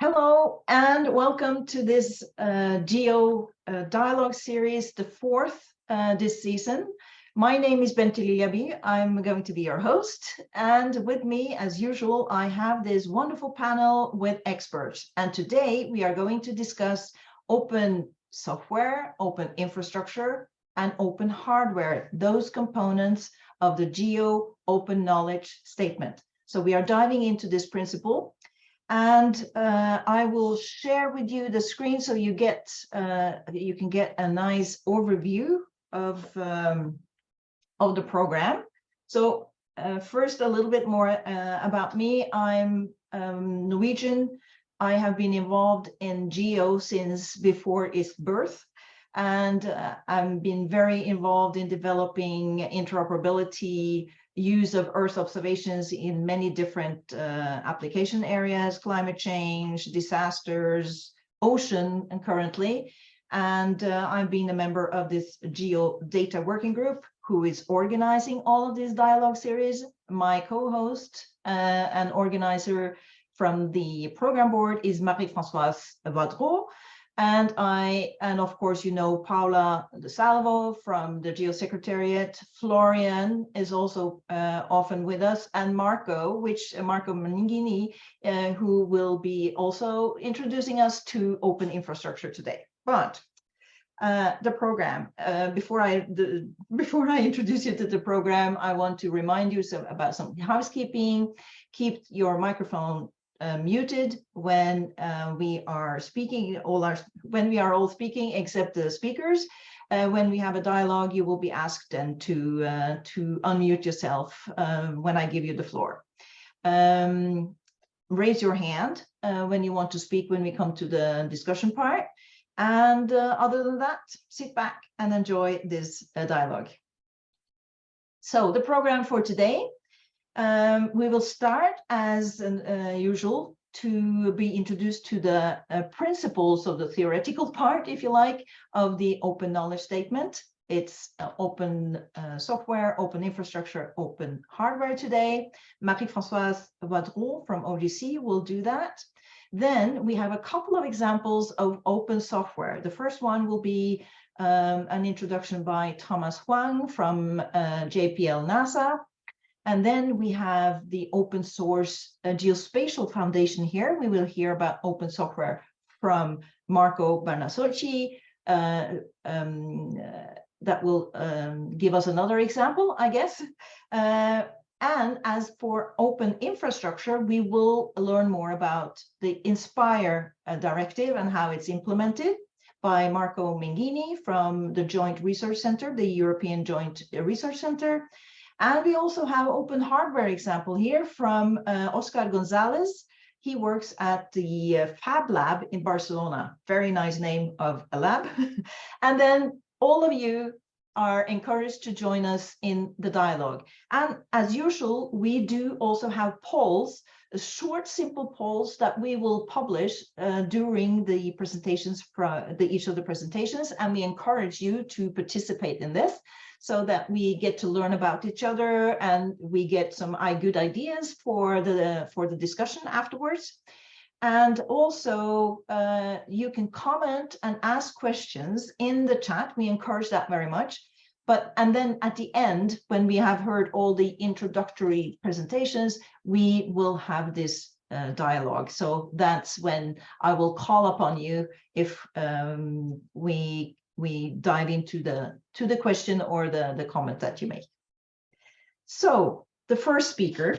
Hello and welcome to this GEO dialogue series, the fourth this season. My name is Lilja Bye. I'm going to be your host, and with me, as usual, I have this wonderful panel with experts. And today we are going to discuss open software, open infrastructure, and open hardware, those components of the GEO open knowledge statement. So we are diving into this principle. And I will share with you the screen so you can get a nice overview of the program. So first, a little bit more about me. I'm Norwegian. I have been involved in GEO since before its birth, and I've been very involved in developing interoperability, use of Earth observations in many different application areas, climate change, disasters, ocean, and currently. And I've been a member of this GEO data working group who is organizing all of these dialogue series. My co-host and organizer from the program board is Marie-Françoise Voidrot. And of course, you know, Paula De Salvo from the GEO Secretariat. Florian is also often with us, and Marco Minghini, who will be also introducing us to open infrastructure today. But the program, before I introduce you to the program, I want to remind you about some housekeeping. Keep your microphone muted when we are speaking. When we are all speaking, except the speakers. When we have a dialogue, you will be asked then to unmute yourself when I give you the floor. Raise your hand when you want to speak when we come to the discussion part. And other than that, sit back and enjoy this dialogue. So the program for today. We will start as usual to be introduced to the principles of the theoretical part, if you like, of the open knowledge statement. It's open software, open infrastructure, open hardware today. Marie-Françoise Voidrot from OGC will do that. Then we have a couple of examples of open software. The first one will be an introduction by Thomas Huang from JPL NASA. And then we have the open source geospatial foundation here. We will hear about open software from Marco Bernasocchi. That will give us another example, I guess. And as for open infrastructure, we will learn more about the INSPIRE directive and how it's implemented by Marco Minghini from the Joint Research Center, the European Joint Research Center. And we also have open hardware example here from Oscar Gonzalez. He works at the Fab Lab in Barcelona. Very nice name of a lab. And then all of you are encouraged to join us in the dialogue. And as usual, we do also have polls, short, simple polls that we will publish during the presentations, each of the presentations. And we encourage you to participate in this, so that we get to learn about each other and we get some good ideas for the discussion afterwards. And also you can comment and ask questions in the chat. We encourage that very much. And then at the end, when we have heard all the introductory presentations, we will have this dialogue. So that's when I will call upon you if we dive into the question or the comment that you make. So the first speaker,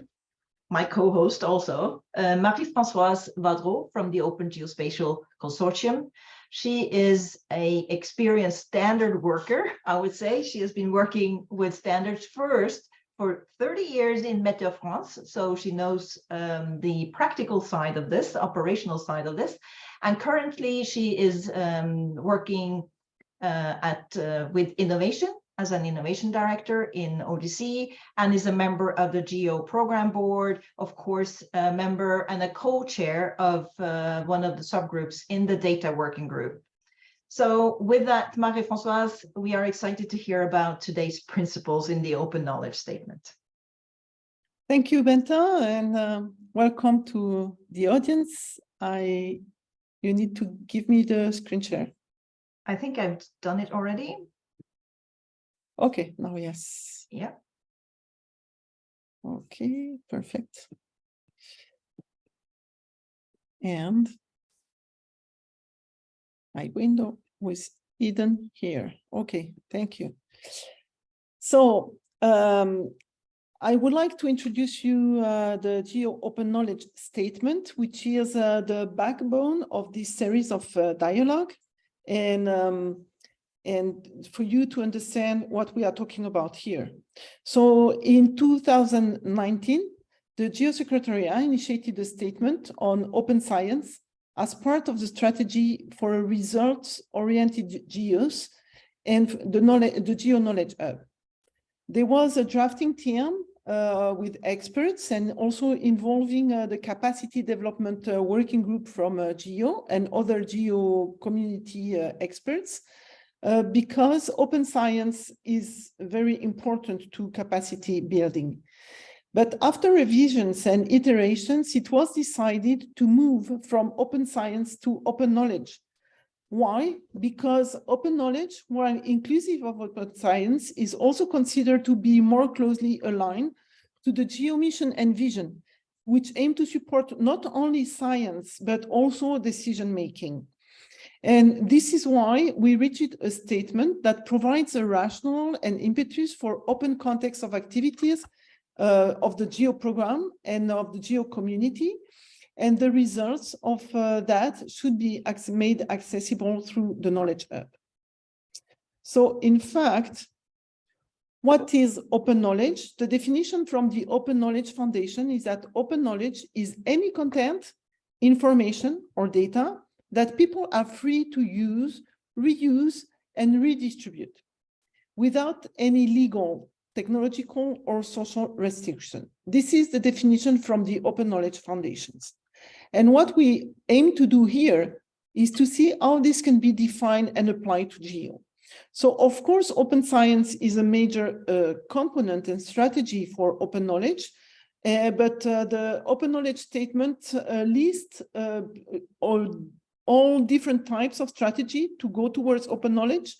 my co-host also, Marie-Françoise Voidrot from the Open Geospatial Consortium. She is an experienced standard worker, I would say. She has been working with standards first for 30 years in Météo France, so she knows the practical side of this, the operational side of this. And currently she is working with innovation as an innovation director in OGC, and is a member of the GEO program board, of course, a member and a co-chair of one of the subgroups in the data working group. So with that, Marie-Françoise, we are excited to hear about today's principles in the open knowledge statement. Thank you, Benta, and welcome to the audience. You need to give me the screen share. I think I've done it already. Okay, now yes. Yeah. Okay, perfect. And my window was hidden here. Okay, thank you. So I would like to introduce you the GEO Open Knowledge Statement, which is the backbone of this series of dialogue, and for you to understand what we are talking about here. So in 2019, the GEO Secretariat initiated a statement on open science as part of the strategy for a results-oriented GEOs and the GEO Knowledge Hub. There was a drafting team with experts and also involving the capacity development working group from GEO and other GEO community experts, because open science is very important to capacity building. But after revisions and iterations, it was decided to move from open science to open knowledge. Why? Because open knowledge, while inclusive of open science, is also considered to be more closely aligned to the GEO mission and vision, which aim to support not only science, but also decision-making. And this is why we reached a statement that provides a rationale and impetus for open context of activities of the GEO program and of the GEO community. And the results of that should be made accessible through the Knowledge Hub. So in fact, what is open knowledge? The definition from the Open Knowledge Foundation is that open knowledge is any content, information, or data that people are free to use, reuse, and redistribute without any legal, technological, or social restriction. This is the definition from the Open Knowledge Foundations. And what we aim to do here is to see how this can be defined and applied to GEO. So of course, open science is a major component and strategy for open knowledge, but the open knowledge statement lists all different types of strategy to go towards open knowledge.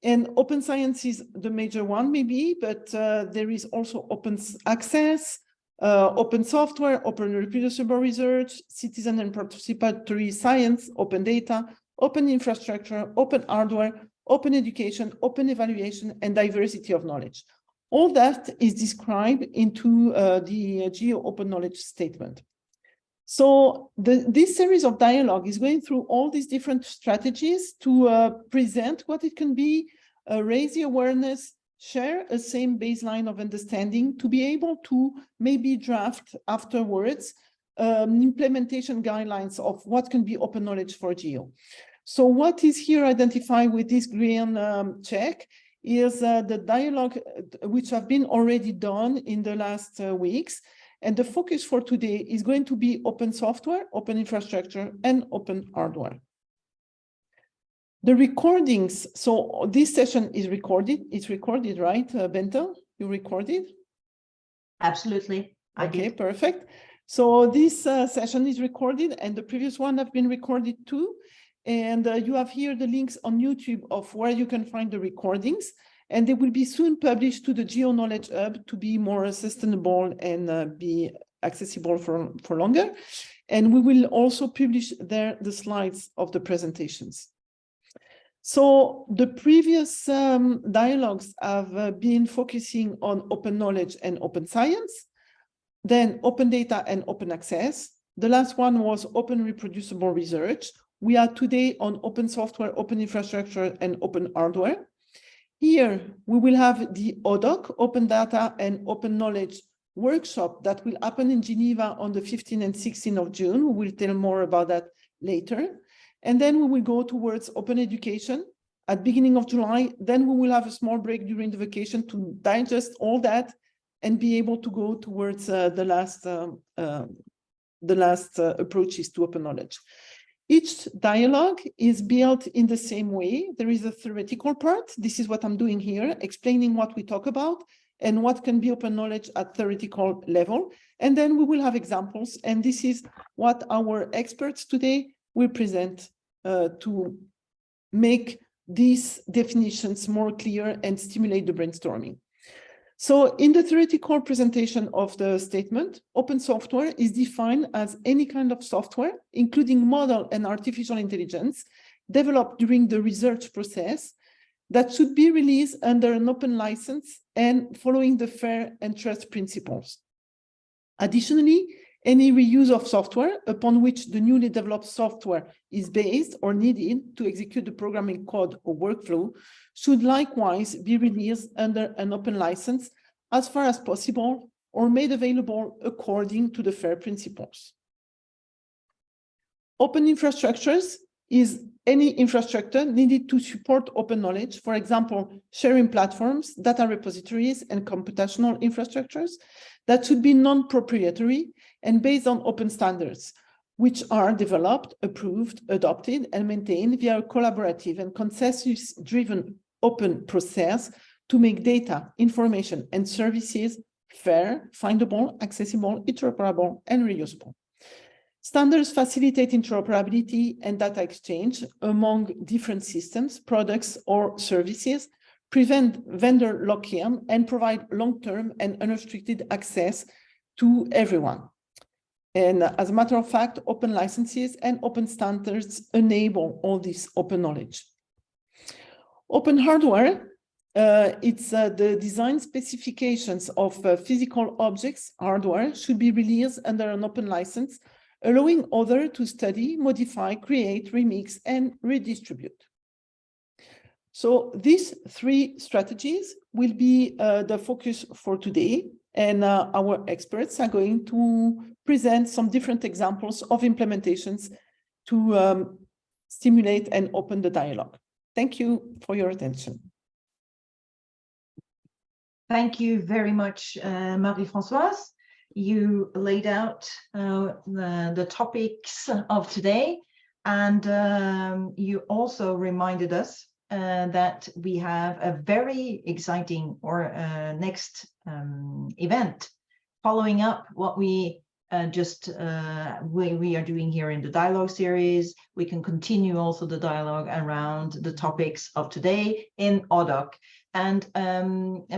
And open science is the major one maybe, but there is also open access, open software, open reproducible research, citizen and participatory science, open data, open infrastructure, open hardware, open education, open evaluation, and diversity of knowledge. All that is described into the GEO Open Knowledge Statement. So this series of dialogue is going through all these different strategies to present what it can be, raise the awareness, share a same baseline of understanding to be able to maybe draft afterwards implementation guidelines of what can be open knowledge for GEO. So what is here identified with this green check is the dialogue which have been already done in the last weeks. And the focus for today is going to be open software, open infrastructure, and open hardware. The recordings, so this session is recorded. It's recorded, right, Benta? You recorded? Absolutely. Okay, perfect. So this session is recorded, and the previous one have been recorded too. And you have here the links on YouTube of where you can find the recordings. And they will be soon published to the GEO Knowledge Hub to be more sustainable and be accessible for longer. And we will also publish there the slides of the presentations. So the previous dialogues have been focusing on open knowledge and open science, then open data and open access. The last one was open reproducible research. We are today on open software, open infrastructure, and open hardware. Here, we will have the ODOC, Open Data and Open Knowledge workshop that will happen in Geneva on the 15th and 16th of June. We will tell more about that later. And then we will go towards open education at beginning of July. Then we will have a small break during the vacation to digest all that and be able to go towards the last approaches to open knowledge. Each dialogue is built in the same way. There is a theoretical part. This is what I'm doing here, explaining what we talk about. and what can be open knowledge at theoretical level. And then we will have examples, and this is what our experts today will present to make these definitions more clear and stimulate the brainstorming. So in the theoretical presentation of the statement, open software is defined as any kind of software, including model and artificial intelligence, developed during the research process that should be released under an open license and following the fair and trust principles. Additionally, any reuse of software upon which the newly developed software is based or needed to execute the programming code or workflow should likewise be released under an open license as far as possible or made available according to the FAIR principles. Open infrastructures is any infrastructure needed to support open knowledge, for example, sharing platforms, data repositories, and computational infrastructures that should be non-proprietary and based on open standards, which are developed, approved, adopted, and maintained via a collaborative and consensus-driven open process to make data, information, and services fair, findable, accessible, interoperable, and reusable. Standards facilitate interoperability and data exchange among different systems, products, or services, prevent vendor lock-in, and provide long-term and unrestricted access to everyone. And as a matter of fact, open licenses and open standards enable all this open knowledge. Open hardware, it's the design specifications of physical objects, hardware, should be released under an open license, allowing others to study, modify, create, remix, and redistribute. So these three strategies will be the focus for today, and our experts are going to present some different examples of implementations to stimulate and open the dialogue. Thank you for your attention. Thank you very much, Marie-Françoise. You laid out the topics of today, and you also reminded us that we have a very exciting next event following up what we we are doing here in the dialogue series. We can continue also the dialogue around the topics of today in ODOC. And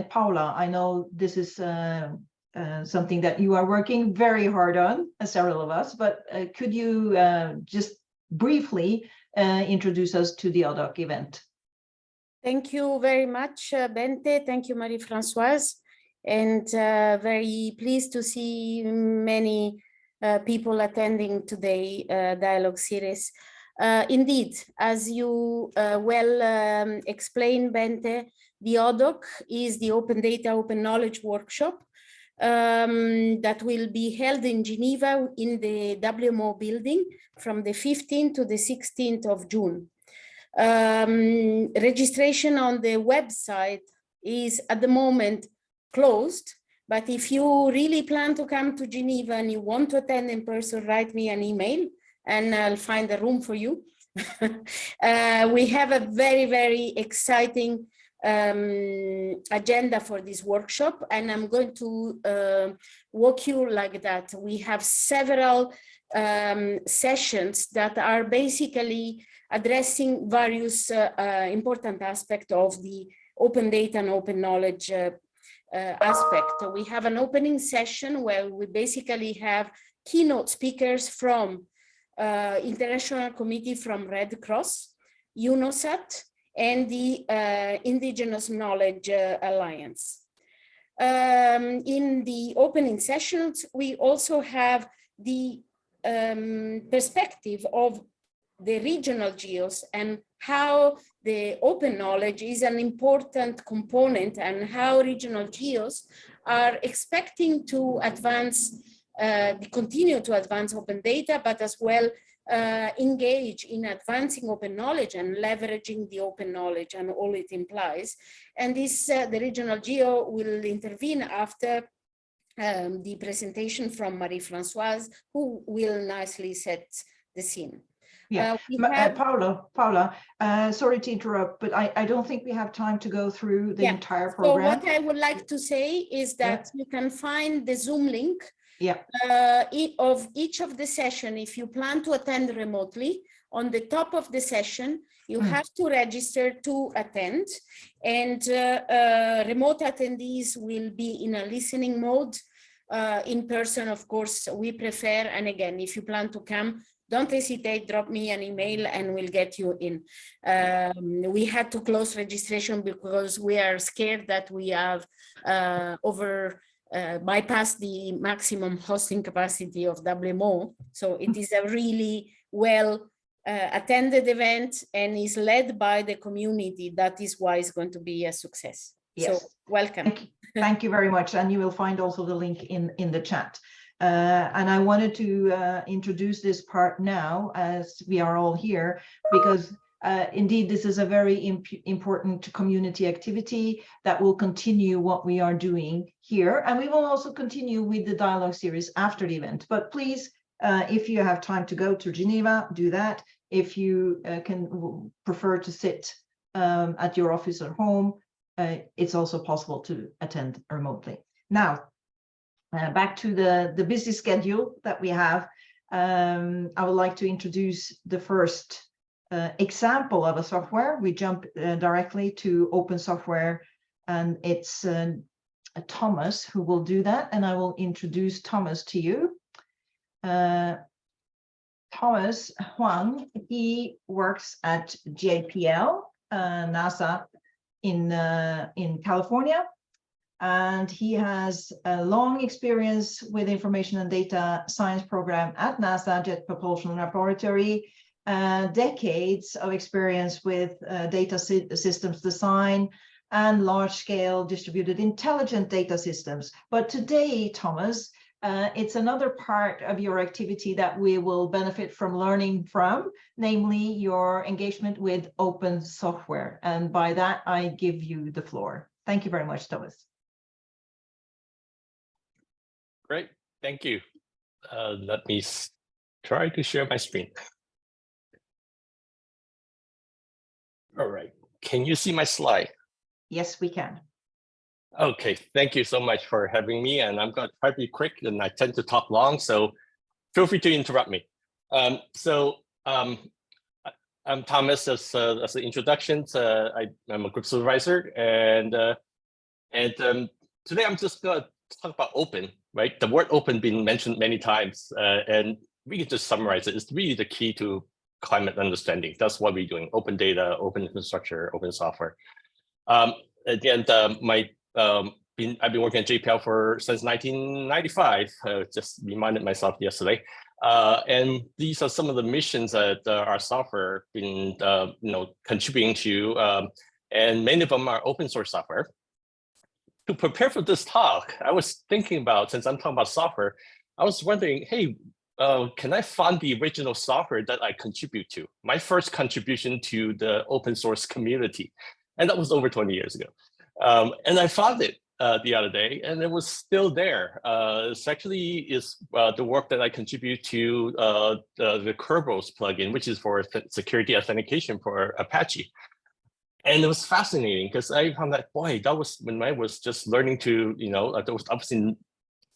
Paula, I know this is something that you are working very hard on, several of us, but could you just briefly introduce us to the ODOC event? Thank you very much, Bente. Thank you, Marie-Françoise. And very pleased to see many people attending today dialogue series. Indeed, as you well explained, Bente, the ODOC is the Open Data, Open Knowledge workshop that will be held in Geneva in the WMO building from the 15th to the 16th of June. Registration on the website is at the moment closed, but if you really plan to come to Geneva and you want to attend in person, write me an email and I'll find a room for you. We have a very, very exciting agenda for this workshop, and I'm going to walk you like that. We have several sessions that are basically addressing various important aspects of the open data and open knowledge aspect. We have an opening session where we basically have keynote speakers from International Committee from Red Cross, UNOSAT, and the Indigenous Knowledge Alliance. In the opening sessions, we also have the perspective of the regional GEOs and how the open knowledge is an important component, and how regional GEOs are expecting to advance, continue to advance open data, but as well engage in advancing open knowledge and leveraging the open knowledge and all it implies. And this, the regional GEO will intervene after the presentation from Marie-Françoise, who will nicely set the scene. Yeah, Paula, sorry to interrupt, but I don't think we have time to go through the entire program. So what I would like to say is that you can find the Zoom link of each of the session. If you plan to attend remotely, on the top of the session, you have to register to attend, and remote attendees will be in a listening mode. In person, of course, we prefer. And again, if you plan to come, don't hesitate, drop me an email and we'll get you in. We had to close registration because we are scared that we have bypassed the maximum hosting capacity of WMO. So it is a really well attended event and is led by the community. That is why it's going to be a success. Yes. So welcome. Thank you very much. And you will find also the link in the chat. And I wanted to introduce this part now as we are all here, because indeed, this is a very important community activity that will continue what we are doing here. And we will also continue with the dialogue series after the event. But please, if you have time to go to Geneva, do that. If you can prefer to sit at your office or home, it's also possible to attend remotely. Now, back to the busy schedule that we have. I would like to introduce the first example of a software. We jump directly to open software, and it's Thomas who will do that, and I will introduce Thomas to you. Thomas Huang, he works at JPL, NASA in California, and he has a long experience with information and data science program at NASA Jet Propulsion Laboratory, decades of experience with data systems design and large-scale distributed intelligent data systems. But today, Thomas, it's another part of your activity that we will benefit from learning from, namely your engagement with open software. And by that, I give you the floor. Thank you very much, Thomas. Great, thank you. Let me try to share my screen. All right, can you see my slide? Yes, we can. Okay, thank you so much for having me, and I'm going to try to be quick, and I tend to talk long, so feel free to interrupt me. I'm Thomas. As an introduction, I'm a group supervisor, and today I'm just going to talk about open, right? The word open been mentioned many times, and we can just summarize it. It's really the key to climate understanding. That's what we're doing: open data, open infrastructure, open software. Again, I've been working at JPL since 1995. Just reminded myself yesterday, and these are some of the missions that our software been contributing to, and many of them are open source software. To prepare for this talk, I was thinking about, since I'm talking about software, I was wondering, hey, can I find the original software that I contribute to? My first contribution to the open source community, and that was over 20 years ago. And I found it the other day, and it was still there. It's actually the work that I contribute to the Kerberos plugin, which is for security authentication for Apache. And it was fascinating because I found that, boy, that was when I was just learning to, I was in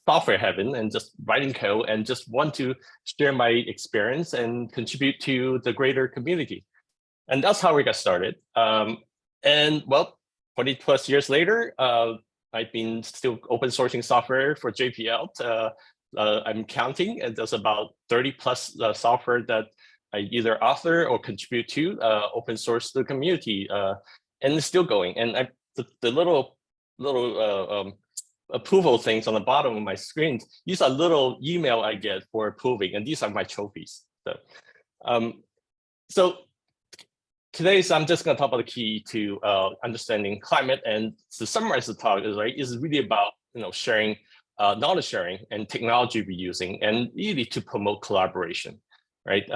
software heaven and just writing code and just want to share my experience and contribute to the greater community. And that's how we got started. And well, 20 plus years later, I've been still open sourcing software for JPL. I'm counting, and there's about 30 plus software that I either author or contribute to open source to the community, and it's still going. And the little approval things on the bottom of my screen, these are little email I get for approving, and these are my trophies. So today, I'm just going to talk about the key to understanding climate, and to summarize the talk is really about sharing, knowledge sharing, and technology reusing, and really to promote collaboration, right?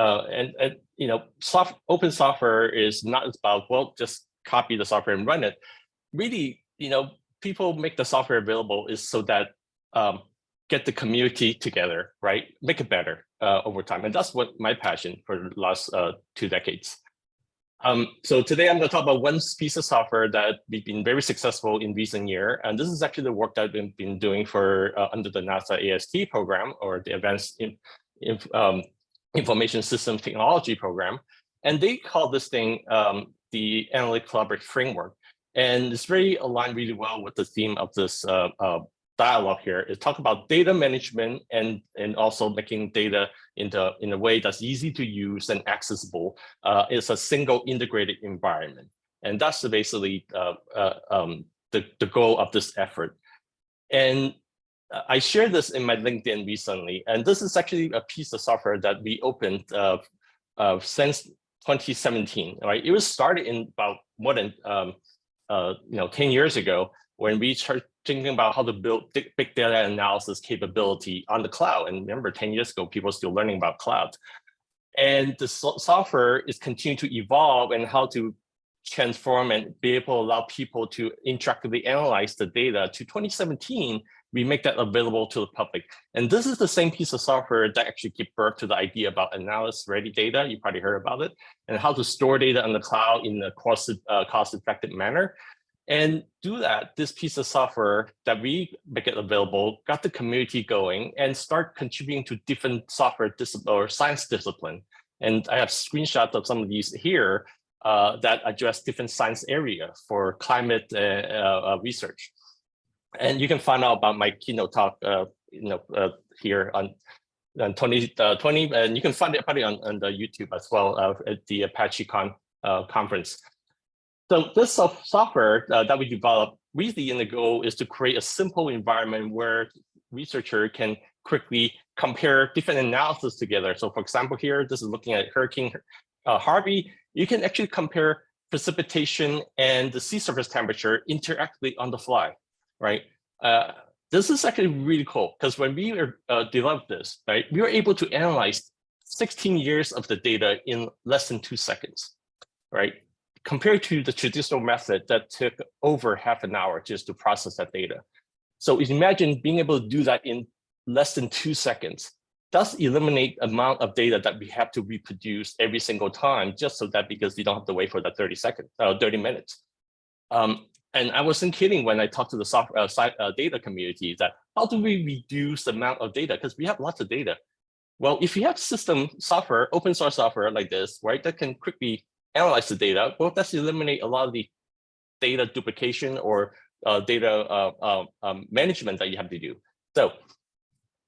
Open software is not about, well, just copy the software and run it. Really, people make the software available is so that get the community together, right? Make it better over time. And that's what my passion for the last 2 decades. So today I'm going to talk about one piece of software that we've been very successful in recent year. And this is actually the work that I've been doing for under the NASA AST program, or the Advanced Information System Technology program. And they call this thing the Analytic Collaborative Framework. And it's very aligned really well with the theme of this dialogue here. Is talk about data management and also making data in a way that's easy to use and accessible. It's a single integrated environment, and that's basically the goal of this effort. And I shared this in my LinkedIn recently, and this is actually a piece of software that we opened since 2017. Right, it was started in about more than 10 years ago, when we started thinking about how to build big data analysis capability on the cloud. And remember, 10 years ago, people were still learning about cloud. And the software is continuing to evolve, and how to transform and be able to allow people to interactively analyze the data. To 2017, we make that available to the public. And this is the same piece of software that actually gave birth to the idea about analyst-ready data. You probably heard about it, and how to store data on the cloud in a cost-effective manner. And do that, this piece of software that we make it available got the community going and start contributing to different software discipline or science discipline. And I have screenshots of some of these here that address different science areas for climate research. And you can find out about my keynote talk, here on 2020, and you can find it probably on the YouTube as well at the ApacheCon conference. So this software that we developed, really, and the goal is to create a simple environment where researcher can quickly compare different analysis together. So for example, here, this is looking at Hurricane Harvey. You can actually compare precipitation and the sea surface temperature interactively on the fly, right? This is actually really cool, because when we developed this, right, we were able to analyze 16 years of the data in less than 2 seconds, right? Compared to the traditional method that took over half an hour just to process that data. So imagine being able to do that in less than 2 seconds. That's eliminate amount of data that we have to reproduce every single time, just so that, because you don't have to wait for that 30 minutes. And I wasn't kidding when I talked to the software data community that how do we reduce the amount of data? Because we have lots of data. Well, if you have system software, open source software like this, right, that can quickly analyze the data, well, that's eliminate a lot of the data duplication or data management that you have to do. So,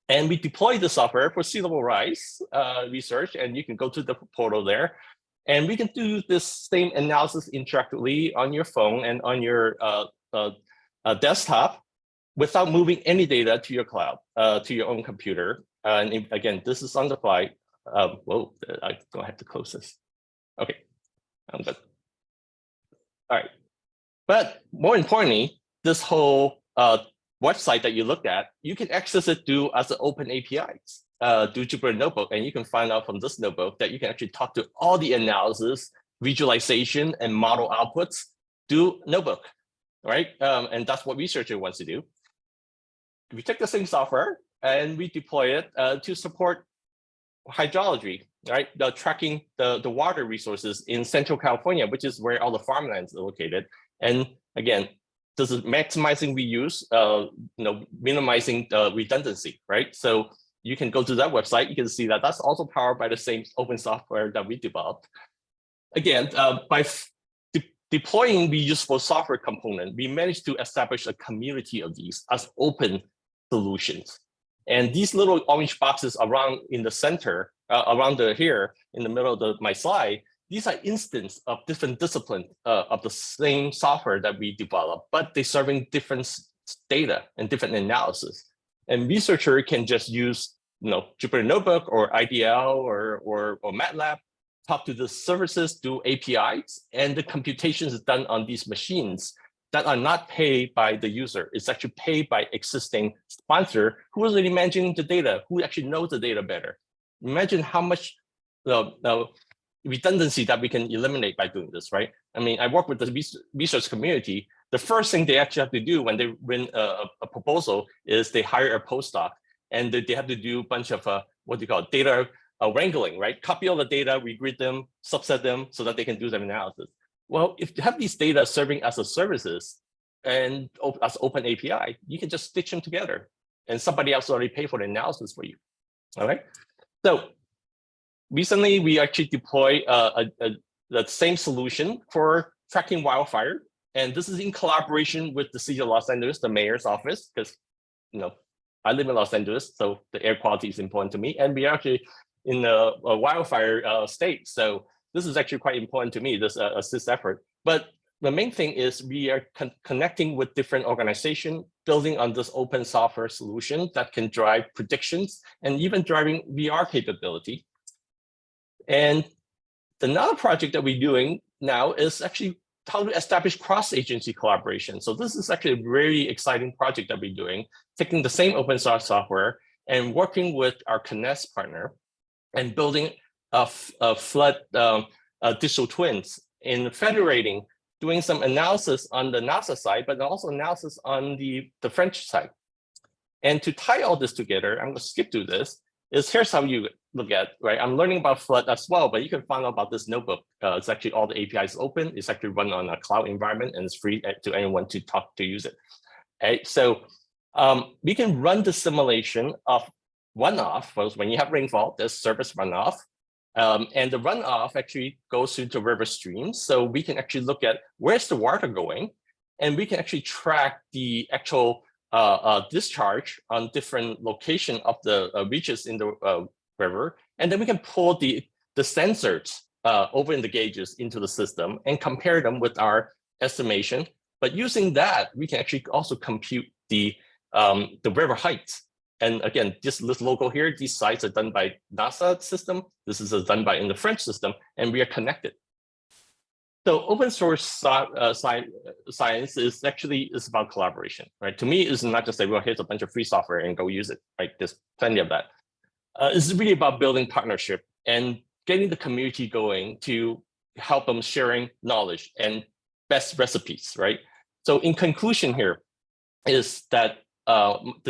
and we deploy the software for sea level rise research, and you can go to the portal there, and we can do this same analysis interactively on your phone and on your desktop without moving any data to your cloud, to your own computer. And again, this is on the fly. Whoa, I don't have to close this. Okay. I'm good. All right. But more importantly, this whole website that you looked at, you can access it through as an open APIs, through Jupyter Notebook. And you can find out from this notebook that you can actually talk to all the analysis, visualization, and model outputs through Notebook, right? And that's what researcher wants to do. We take the same software and we deploy it to support hydrology, right? Tracking the water resources in Central California, which is where all the farmlands are located. And again, this is maximizing reuse, minimizing redundancy, right? So you can go to that website. You can see that that's also powered by the same open software that we developed. Again, by deploying reusable software component, we managed to establish a community of these as open solutions. And these little orange boxes around in the center, around here in the middle of my slide, these are instances of different disciplines of the same software that we developed, but they're serving different data and different analysis. And researcher can just use Jupyter Notebook or IDL or MATLAB, talk to the services through APIs, and the computations is done on these machines that are not paid by the user. It's actually paid by existing sponsor who is already managing the data, who actually knows the data better. Imagine how much redundancy that we can eliminate by doing this, right? I mean, I work with the research community. The first thing they actually have to do when they win a proposal is they hire a postdoc. and they have to do a bunch of what do you call it, data wrangling, right? Copy all the data, regrade them, subset them so that they can do some analysis. Well, if you have these data serving as a services and as open API, you can just stitch them together, and somebody else already paid for the analysis for you. All right. So recently, we actually deployed the same solution for tracking wildfire, and this is in collaboration with the City of Los Angeles, the mayor's office, because I live in Los Angeles, so the air quality is important to me, and we are actually in a wildfire state, so this is actually quite important to me, this assist effort. But the main thing is we are connecting with different organizations, building on this open software solution that can drive predictions and even driving VR capability. And another project that we're doing now is actually how to establish cross-agency collaboration. So this is actually a very exciting project that we're doing, taking the same open source software and working with our Connect partner and building a flood digital twins in federating, doing some analysis on the NASA side, but also analysis on the French side. And to tie all this together, I'm going to skip through this, here's how you look at, right? I'm learning about flood as well, but you can find out about this notebook. It's actually all the APIs open. It's actually run on a cloud environment, and it's free to anyone to use it. Okay, so we can run the simulation of runoff. When you have rainfall, there's surface runoff. And the runoff actually goes through the river streams. So we can actually look at where's the water going, and we can actually track the actual discharge on different location of the reaches in the river. And then we can pull the sensors over in the gauges into the system and compare them with our estimation. But using that, we can actually also compute the river heights. And again, this local here, these sites are done by NASA system. This is done by in the French system, and we are connected. So open source science is actually about collaboration, right? To me, it's not just say, well, here's a bunch of free software and go use it, right? There's plenty of that. It's really about building partnership and getting the community going to help them sharing knowledge and best recipes, right? So in conclusion here is that I'm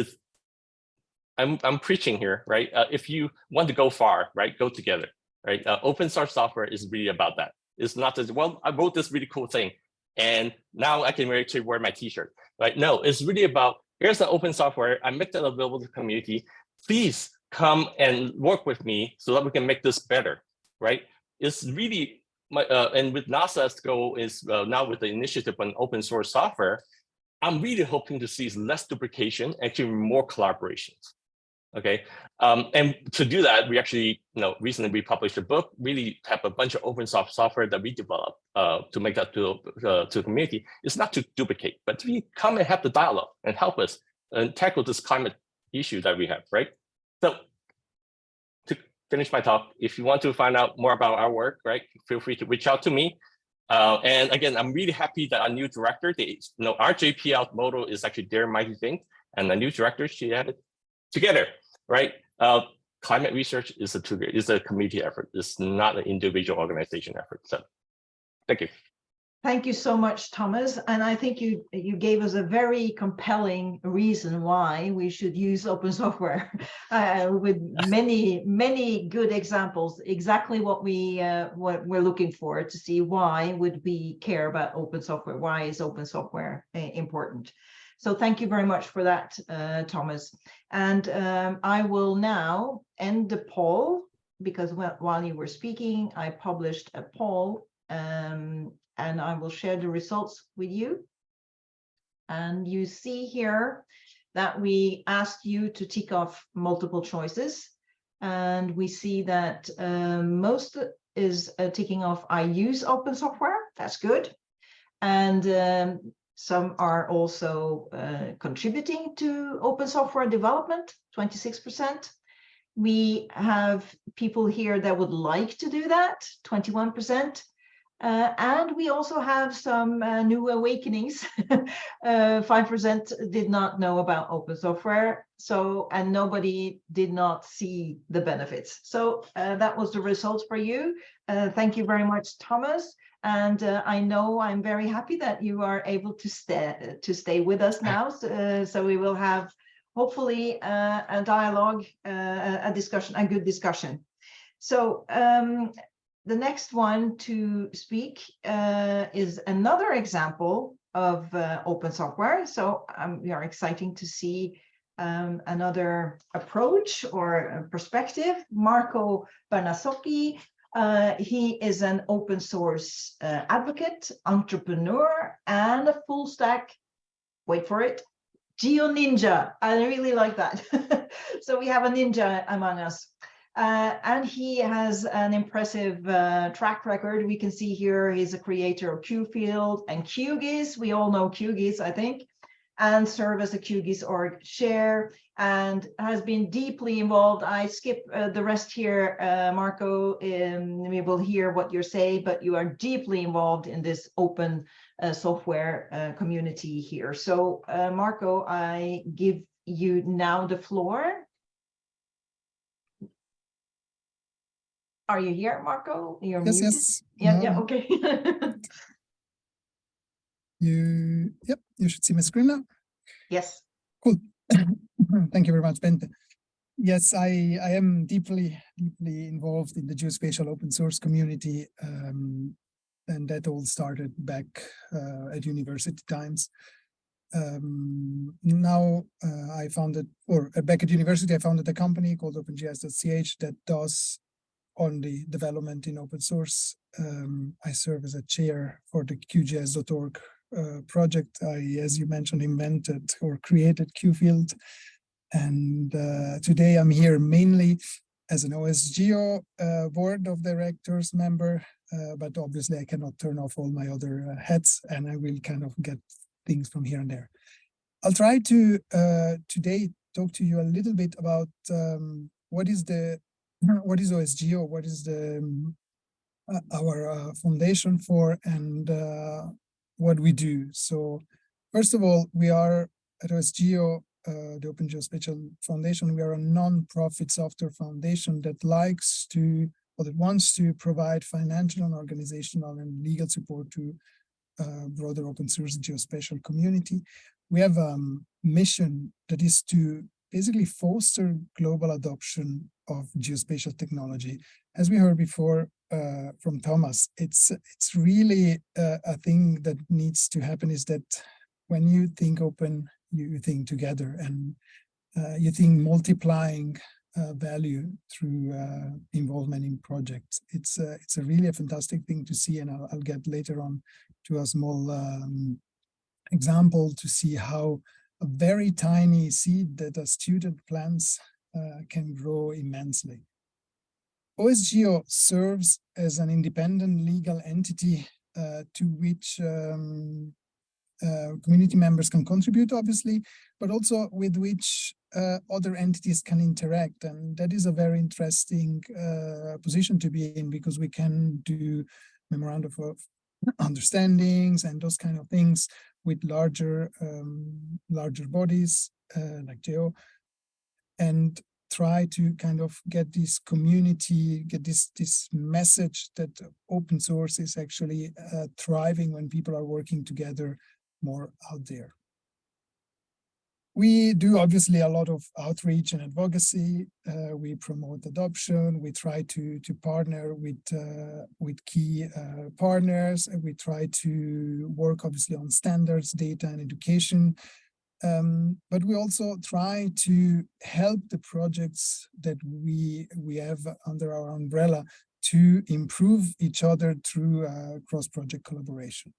preaching here, right? If you want to go far, right, go together, right? Open source software is really about that. It's not just, well, I wrote this really cool thing, and now I can actually wear my t-shirt, right? No, it's really about, here's the open software. I make that available to the community. Please come and work with me so that we can make this better, right? It's really, and with NASA's goal is now with the initiative on open source software, I'm really hoping to see less duplication, actually more collaborations. Okay, and to do that, we actually, recently we published a book, really have a bunch of open source software that we developed to make that to the community. It's not to duplicate, but to come and have the dialogue and help us and tackle this climate issue that we have, right? So to finish my talk, if you want to find out more about our work, right, feel free to reach out to me. And again, I'm really happy that our new director, our JPL model is actually their mighty thing, and the new director, she had it together, right? Climate research is a community effort. It's not an individual organization effort. So thank you. Thank you so much, Thomas. And I think you gave us a very compelling reason why we should use open software with many good examples, exactly what we're looking for to see why would we care about open software, why is open software important. So thank you very much for that, Thomas. And I will now end the poll, because while you were speaking, I published a poll, and I will share the results with you. And you see here that we asked you to tick off multiple choices. And we see that most is ticking off, I use open software. That's good. And some are also contributing to open software development, 26%. We have people here that would like to do that, 21%. And we also have some new awakenings. 5% did not know about open software, and nobody did not see the benefits. So that was the results for you. Thank you very much, Thomas. And I know I'm very happy that you are able to stay with us now. So we will have hopefully a dialogue, a discussion, a good discussion. So the next one to speak is another example of open software. So we are exciting to see another approach or perspective. Marco Bernasocchi, he is an open source advocate, entrepreneur, and a full stack, wait for it, Geo ninja. I really like that. So we have a ninja among us. And he has an impressive track record. We can see here he's a creator of QField and QGIS. We all know QGIS, I think, and serve as a QGIS org chair, and has been deeply involved. I skip the rest here, Marco, we will hear what you say, but you are deeply involved in this open software community here. So Marco, I give you now the floor. Are you here, Marco? You're Yes, muted. yes. Yeah, yeah, okay. Yep, you should see my screen now. Yes. Cool. Thank you very much, Bente. Yes, I am deeply involved in the geospatial open source community, and that all started back at university times. Now I founded, or back at university, I founded a company called OpenGIS.ch that does only development in open source. I serve as a chair for the QGIS.org project. I, as you mentioned, invented or created QField. And today I'm here mainly as an OSGeo board of directors member, but obviously I cannot turn off all my other hats, and I will kind of get things from here and there. I'll try to today talk to you a little bit about what is OSGeo, what is the our foundation for, and what we do. So first of all, we are at OSGeo, the Open Geospatial Foundation. We are a non-profit software foundation that likes to, or that wants to provide financial and organizational and legal support to broader open source geospatial community. We have a mission that is to basically foster global adoption of geospatial technology. As we heard before from Thomas, it's really a thing that needs to happen, is that when you think open, you think together, and you think multiplying value through involvement in projects. It's a really fantastic thing to see, and I'll get later on to a small example to see how a very tiny seed that a student plants can grow immensely. OSGeo serves as an independent legal entity to which community members can contribute, obviously, but also with which other entities can interact. And that is a very interesting position to be in, because we can do memorandum of understandings and those kind of things with larger bodies like GEO, and try to kind of get this community, get this message that open source is actually thriving when people are working together more out there. We do obviously a lot of outreach and advocacy. We promote adoption. We try to partner with key partners. And we try to work obviously on standards, data, and education. But we also try to help the projects that we have under our umbrella to improve each other through cross-project collaboration.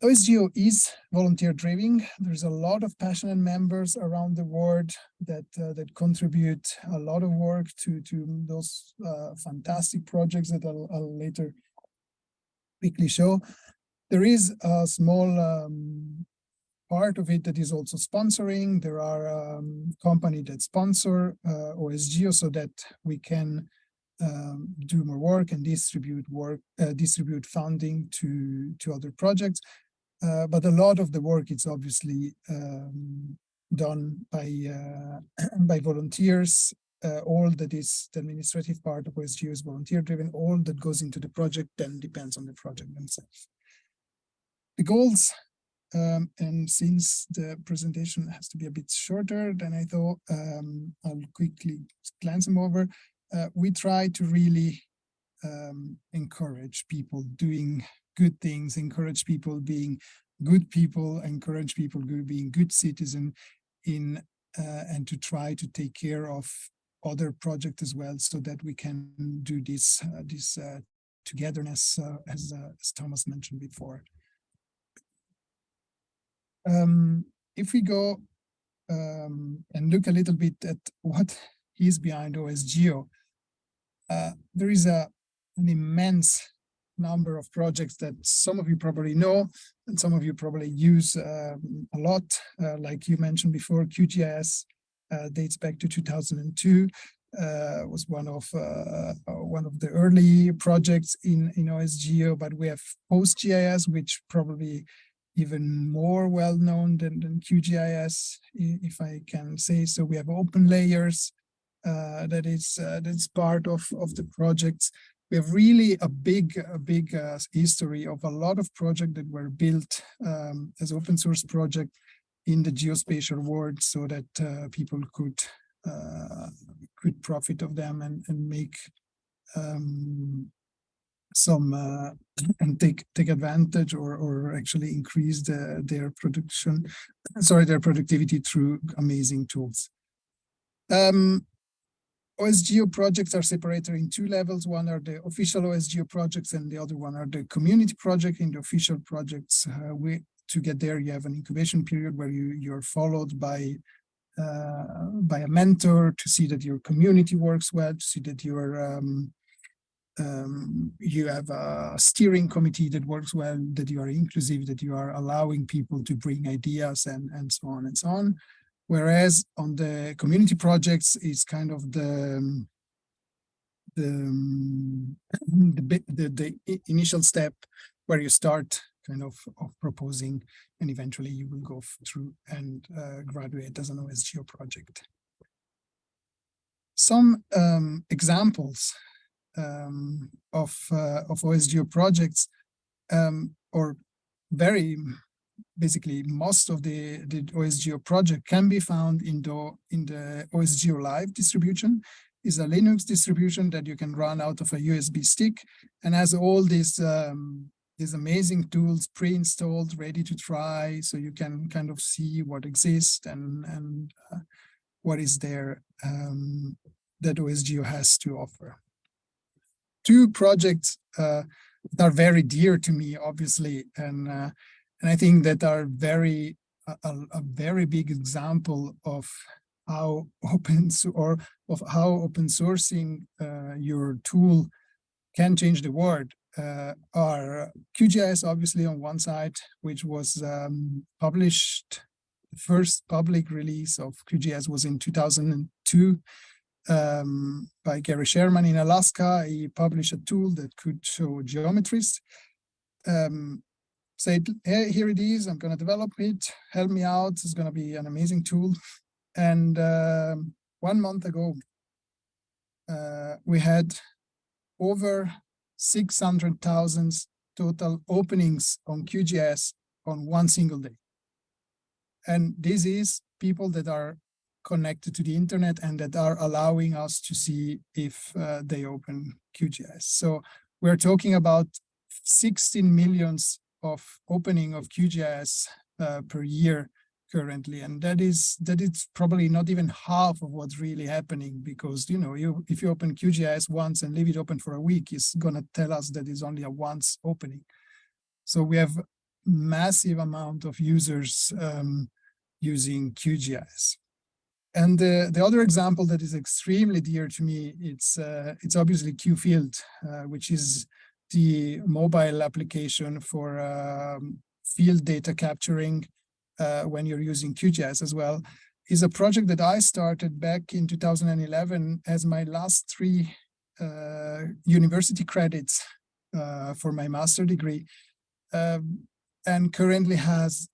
OSGeo is volunteer-driven. There's a lot of passionate members around the world that contribute a lot of work to those fantastic projects that I'll later quickly show. There is a small part of it that is also sponsoring. There are companies that sponsor OSGeo so that we can do more work and distribute funding to other projects. But a lot of the work is obviously done by volunteers. All that is the administrative part of OSGeo is volunteer driven. All that goes into the project then depends on the project themselves. The goals And since the presentation has to be a bit shorter than I thought, I'll quickly glance them over. We try to really encourage people doing good things, encourage people being good people, encourage people being good citizens and to try to take care of other projects as well, so that we can do this togetherness, as Thomas mentioned before. If we go and look a little bit at what is behind OSGeo, there is an immense number of projects that some of you probably know and some of you probably use a lot. Like you mentioned before, QGIS dates back to 2002. Was one of the early projects in OSGeo, but we have PostGIS, which probably even more well known than QGIS, if I can say so. We have open layers that's part of the projects. We have really a big history of a lot of projects that were built as open source project in the geospatial world, so that people could profit of them and make some and take advantage or actually increase their productivity through amazing tools. OSGeo projects are separated in two levels. One are the official OSGeo projects, and the other one are the community project. In the official projects, to get there, you have an incubation period where you're followed by a mentor to see that your community works well, to see that you have a steering committee that works well, that you are inclusive, that you are allowing people to bring ideas and so on and so on. Whereas on the community projects, it's kind of the initial step where you start kind of proposing, and eventually you will go through and graduate as an OSGeo project. Some examples of OSGeo projects, or basically most of the OSGeo project can be found in the OSGeo Live distribution. Is a Linux distribution that you can run out of a USB stick and has all these amazing tools pre-installed, ready to try, so you can kind of see what exists and what is there that OSGeo has to offer. Two projects that are very dear to me, obviously, and I think that are a very big example of how open sourcing your tool can change the world. Are QGIS, obviously, on one side, which was published. The first public release of QGIS was in 2002 by Gary Sherman in Alaska. He published a tool that could show geometries. Said, hey, here it is, I'm going to develop it, help me out, it's going to be an amazing tool. And 1 month ago, we had over 600,000 total openings on QGIS on one single day. And this is people that are connected to the internet and that are allowing us to see if they open QGIS. So we're talking about 16 millions of opening of QGIS per year currently, and that is probably not even half of what's really happening, because if you open QGIS once and leave it open for a week, it's gonna tell us that it's only a once opening. So we have massive amount of users using QGIS. And the other example that is extremely dear to me, it's obviously QField, which is the mobile application for field data capturing when you're using QGIS as well, is a project that I started back in 2011 as my last 3 university credits for my master degree, and currently has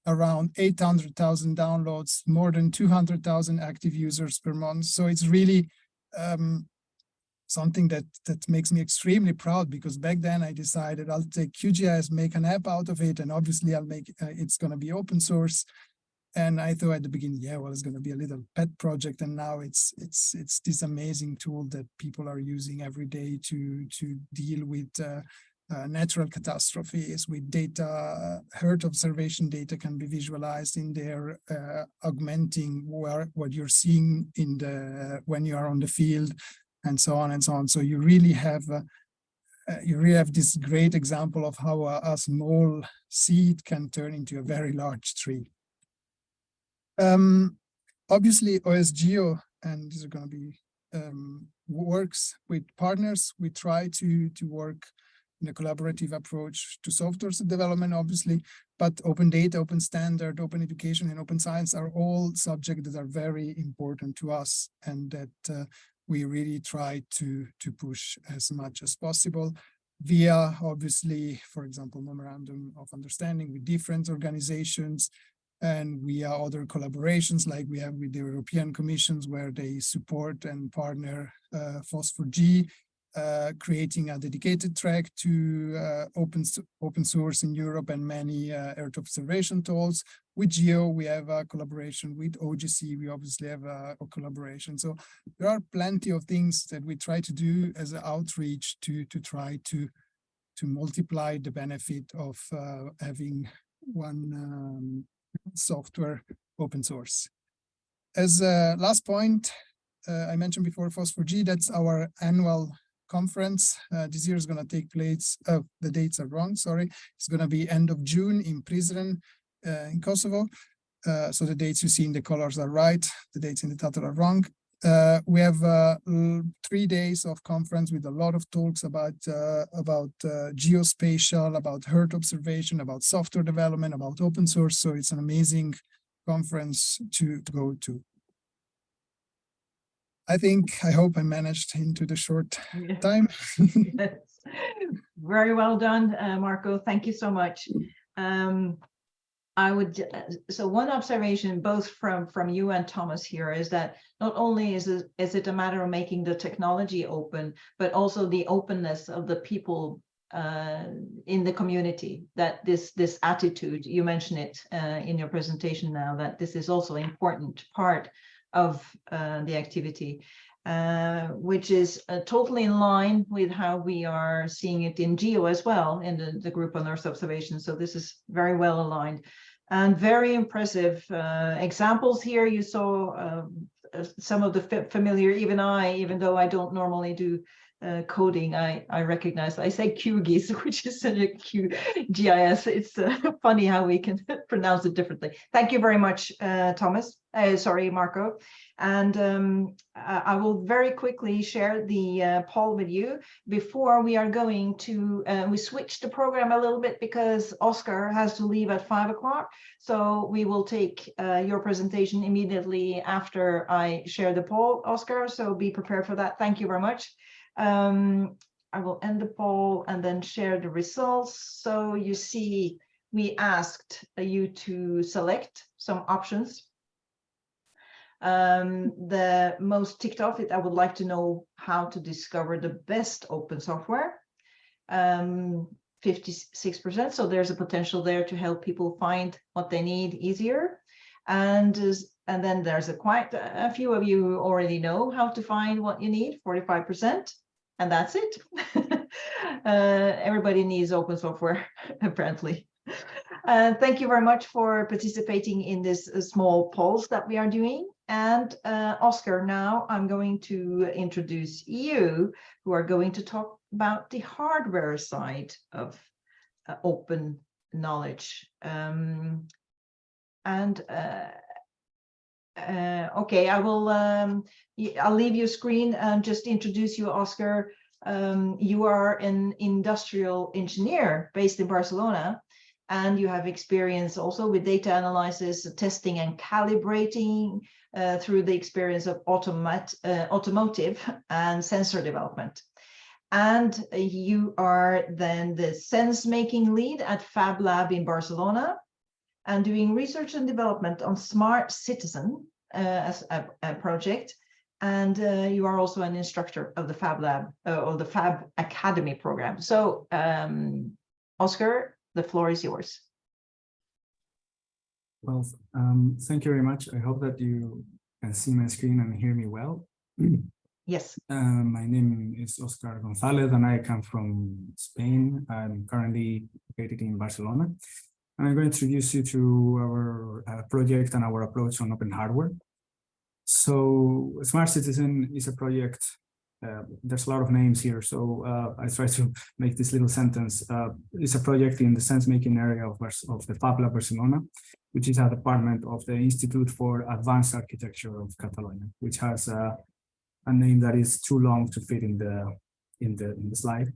around 800,000 downloads, more than 200,000 active users per month. So it's really something that makes me extremely proud, because back then I decided I'll take QGIS, make an app out of it, and obviously I'll make it's going to be open source. And I thought at the beginning, yeah, well, it's going to be a little pet project, and now it's this amazing tool that people are using every day to deal with natural catastrophes, with data. Earth observation data can be visualized in there, augmenting what you're seeing in when you are on the field, and so on and so on. So you really have this great example of how a small seed can turn into a very large tree. Obviously, OSGeo, and these are going to be works with partners. We try to work in a collaborative approach to software development, obviously, but open data, open standard, open education, and open science are all subjects that are very important to us, and that we really try to push as much as possible via, obviously, for example, memorandum of understanding with different organizations, and via other collaborations like we have with the European Commissions, where they support and partner Phosphor-G, creating a dedicated track to open source in Europe, and many Earth observation tools. With GEO, we have a collaboration. With OGC, we obviously have a collaboration. So there are plenty of things that we try to do as an outreach to try to multiply the benefit of having one software open source. As a last point, I mentioned before Phosphor-G, that's our annual conference. This year is going to take place, the dates are wrong, sorry. It's going to be end of June in Prizren in Kosovo. So the dates you see in the colors are right, the dates in the title are wrong. We have 3 days of conference with a lot of talks about geospatial, about Earth observation, about software development, about open source. So it's an amazing conference to go to. I hope I managed into the short time. Yes. Very well done, Marco. Thank you so much. I would, so one observation both from you and Thomas here is that not only is it a matter of making the technology open, but also the openness of the people in the community, that this attitude, you mentioned it in your presentation now, that this is also an important part of the activity, which is totally in line with how we are seeing it in GEO as well, in the group on Earth observation. So this is very well aligned and very impressive examples here. You saw some of the familiar, even though I don't normally do coding, I recognize. I say QGIS, which is a QGIS. It's funny how we can pronounce it differently. Thank you very much, Thomas. Sorry, Marco. And I will very quickly share the poll with you before we are going to, we switched the program a little bit because Oscar has to leave at 5 o'clock. So we will take your presentation immediately after I share the poll, Oscar. So be prepared for that. Thank you very much. I will end the poll and then share the results. So you see, we asked you to select some options. The most ticked off it, I would like to know how to discover the best open software. 56%, so there's a potential there to help people find what they need easier. And then there's quite a few of you already know how to find what you need, 45%, and that's it. Everybody needs open software, apparently. Thank you very much for participating in this small polls that we are doing. And Oscar, now I'm going to introduce you, who are going to talk about the hardware side of open knowledge. Okay, I'll leave your screen and just introduce you, Oscar. You are an industrial engineer based in Barcelona, and you have experience also with data analysis, testing and calibrating through the experience of automotive and sensor development. And you are then the sense-making lead at Fab Lab in Barcelona, and doing research and development on Smart Citizen as a project, and you are also an instructor of the Fab Lab or the Fab Academy program. So, Oscar, the floor is yours. Well, thank you very much. I hope that you can see my screen and hear me well. Yes. My name is Oscar Gonzalez, and I come from Spain. I'm currently located in Barcelona. And I'm going to introduce you to our project and our approach on open hardware. So Smart Citizen is a project. There's a lot of names here, so I try to make this little sentence. It's a project in the sense-making area of the Fab Lab Barcelona, which is a department of the Institute for Advanced Architecture of Catalonia, which has a name that is too long to fit in the slide.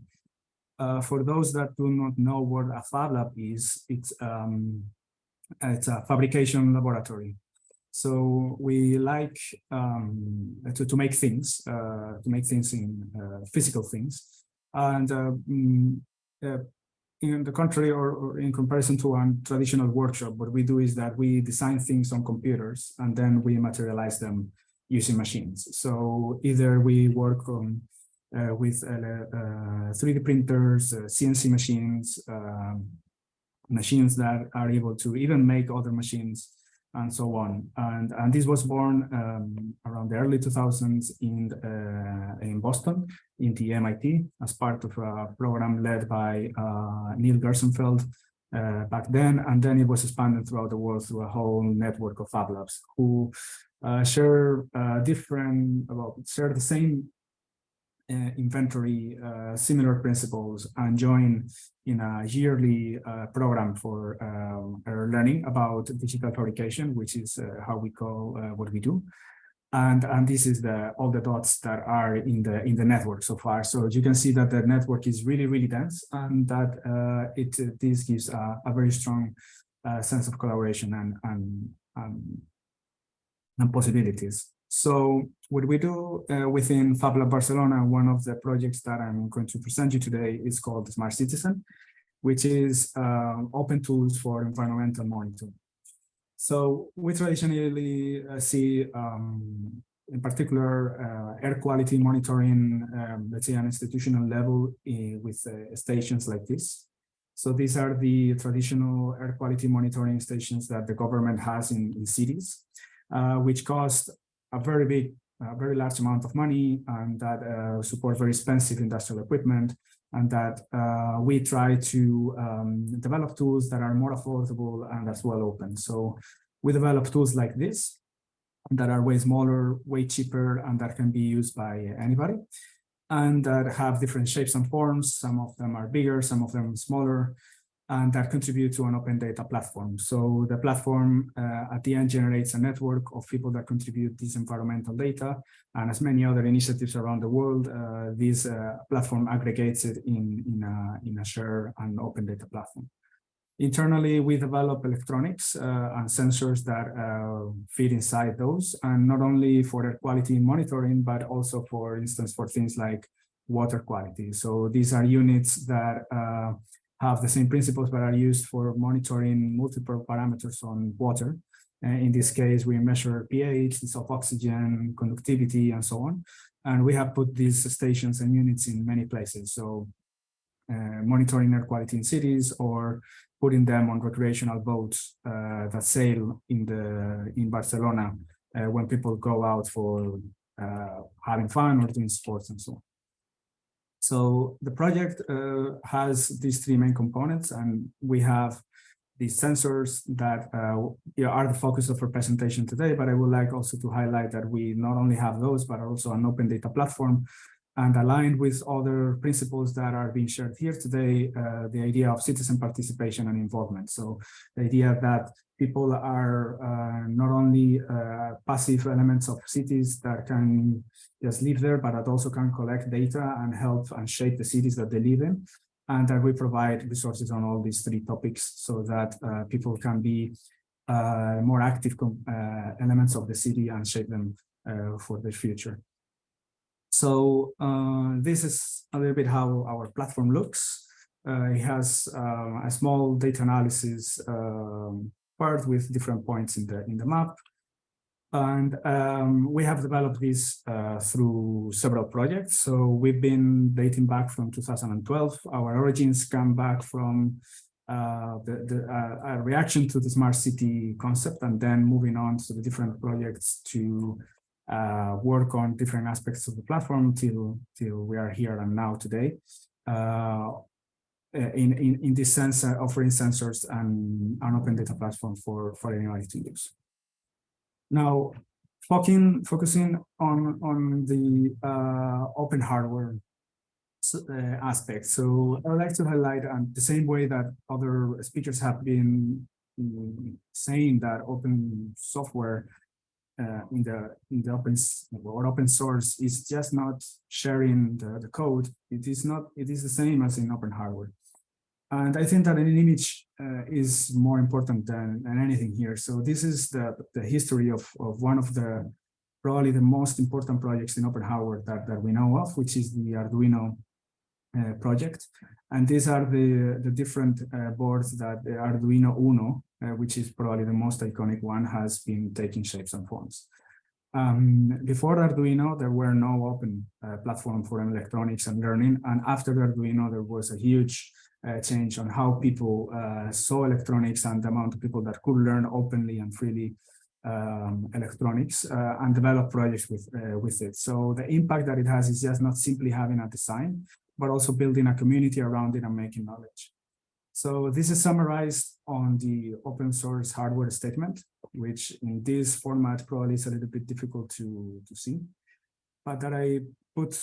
For those that do not know what a Fab Lab is, it's a fabrication laboratory. So we like to make things in physical things, and in the contrary, or in comparison to a traditional workshop, what we do is that we design things on computers and then we materialize them using machines. So either we work on with 3D printers, CNC machines, machines that are able to even make other machines, and so on. And this was born around the early 2000s in Boston, in the MIT, as part of a program led by Neil Gershenfeld back then. And then it was expanded throughout the world through a whole network of Fab Labs who share the same inventory, similar principles, and join in a yearly program for learning about digital fabrication, which is how we call what we do. And this is all the dots that are in the network so far. So you can see that the network is really, really dense, and that this gives a very strong sense of collaboration and possibilities. So what we do within Fab Lab Barcelona, one of the projects that I'm going to present you today is called Smart Citizen, which is open tools for environmental monitoring. So we traditionally see, in particular, air quality monitoring, let's say, on an institutional level with stations like this. So these are the traditional air quality monitoring stations that the government has in cities, which cost a very large amount of money, and that support very expensive industrial equipment, and that we try to develop tools that are more affordable and as well open. So we develop tools like this that are way smaller, way cheaper, and that can be used by anybody, and that have different shapes and forms. Some of them are bigger, some of them smaller, and that contribute to an open data platform. So the platform at the end generates a network of people that contribute this environmental data, and as many other initiatives around the world, this platform aggregates it in a shared and open data platform. Internally, we develop electronics and sensors that fit inside those, and not only for air quality monitoring, but also, for instance, for things like water quality. So these are units that have the same principles but are used for monitoring multiple parameters on water. In this case, we measure pH, dissolved oxygen, conductivity, and so on. And we have put these stations and units in many places. So monitoring air quality in cities, or putting them on recreational boats that sail in Barcelona when people go out for having fun or doing sports and so on. So the project has these three main components, and we have these sensors that are the focus of our presentation today, but I would like also to highlight that we not only have those, but also an open data platform, and aligned with other principles that are being shared here today, the idea of citizen participation and involvement. So the idea that people are not only passive elements of cities that can just live there, but that also can collect data and help and shape the cities that they live in, and that we provide resources on all these three topics so that people can be more active elements of the city and shape them for the future. So this is a little bit how our platform looks. It has a small data analysis part with different points in the map. And we have developed this through several projects. So we've been dating back from 2012. Our origins come back from a reaction to the smart city concept, and then moving on to the different projects to work on different aspects of the platform till we are here and now today. In this sense, offering sensors and an open data platform for anybody to use. Now, focusing on the open hardware aspect. So I would like to highlight, the same way that other speakers have been saying, that open software in the open source is just not sharing the code. It is the same as in open hardware. And I think that an image is more important than anything here. So this is the history of one of the probably the most important projects in open hardware that we know of, which is the Arduino project. And these are the different boards that the Arduino Uno, which is probably the most iconic one, has been taking shapes and forms. Before Arduino, there were no open platform for electronics and learning. And after Arduino, there was a huge change on how people saw electronics and the amount of people that could learn openly and freely electronics and develop projects with it. So the impact that it has is just not simply having a design, but also building a community around it and making knowledge. So this is summarized on the open source hardware statement, which in this format probably is a little bit difficult to see, but that I put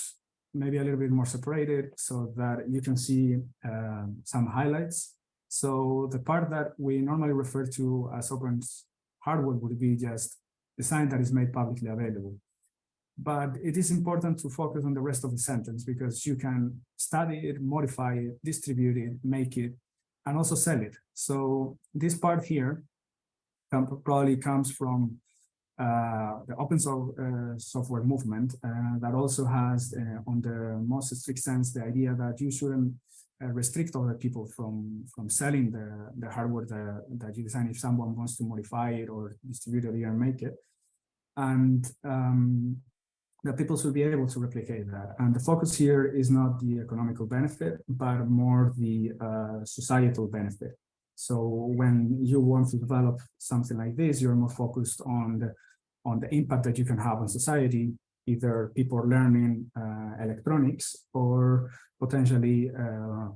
maybe a little bit more separated so that you can see some highlights. So the part that we normally refer to as open hardware would be just design that is made publicly available. But it is important to focus on the rest of the sentence, because you can study it, modify it, distribute it, make it, and also sell it. So this part here probably comes from the open software movement that also has, on the most strict sense, the idea that you shouldn't restrict other people from selling the hardware that you design if someone wants to modify it or distribute it or make it. And that people should be able to replicate that. And the focus here is not the economical benefit, but more the societal benefit. So when you want to develop something like this, you're more focused on the impact that you can have on society, either people learning electronics or potentially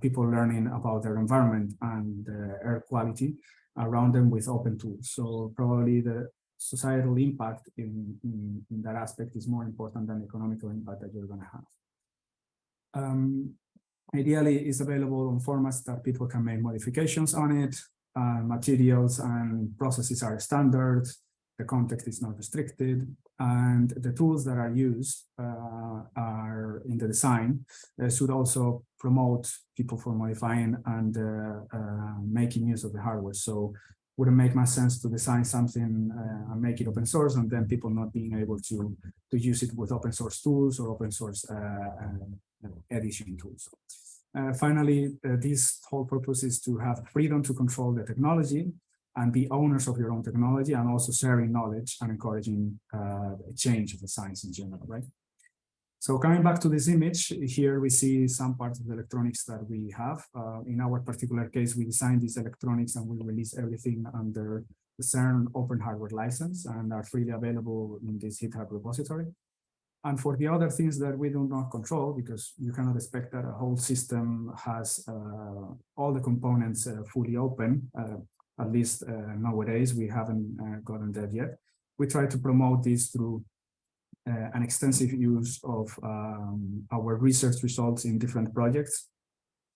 people learning about their environment and air quality around them with open tools. So probably the societal impact in that aspect is more important than the economical impact that you're going to have. Ideally, it's available on formats that people can make modifications on it. Materials and processes are standard. The context is not restricted, and the tools that are used are in the design should also promote people for modifying and making use of the hardware. So wouldn't make much sense to design something and make it open source and then people not being able to use it with open source tools or open source editing tools. Finally, this whole purpose is to have freedom to control the technology and be owners of your own technology, and also sharing knowledge and encouraging change of the science in general, right? So coming back to this image, here we see some parts of the electronics that we have. In our particular case, we designed these electronics and we release everything under the CERN open hardware license and are freely available in this GitHub repository. And for the other things that we do not control, because you cannot expect that a whole system has all the components fully open, at least nowadays, we haven't gotten there yet. We try to promote this through an extensive use of our research results in different projects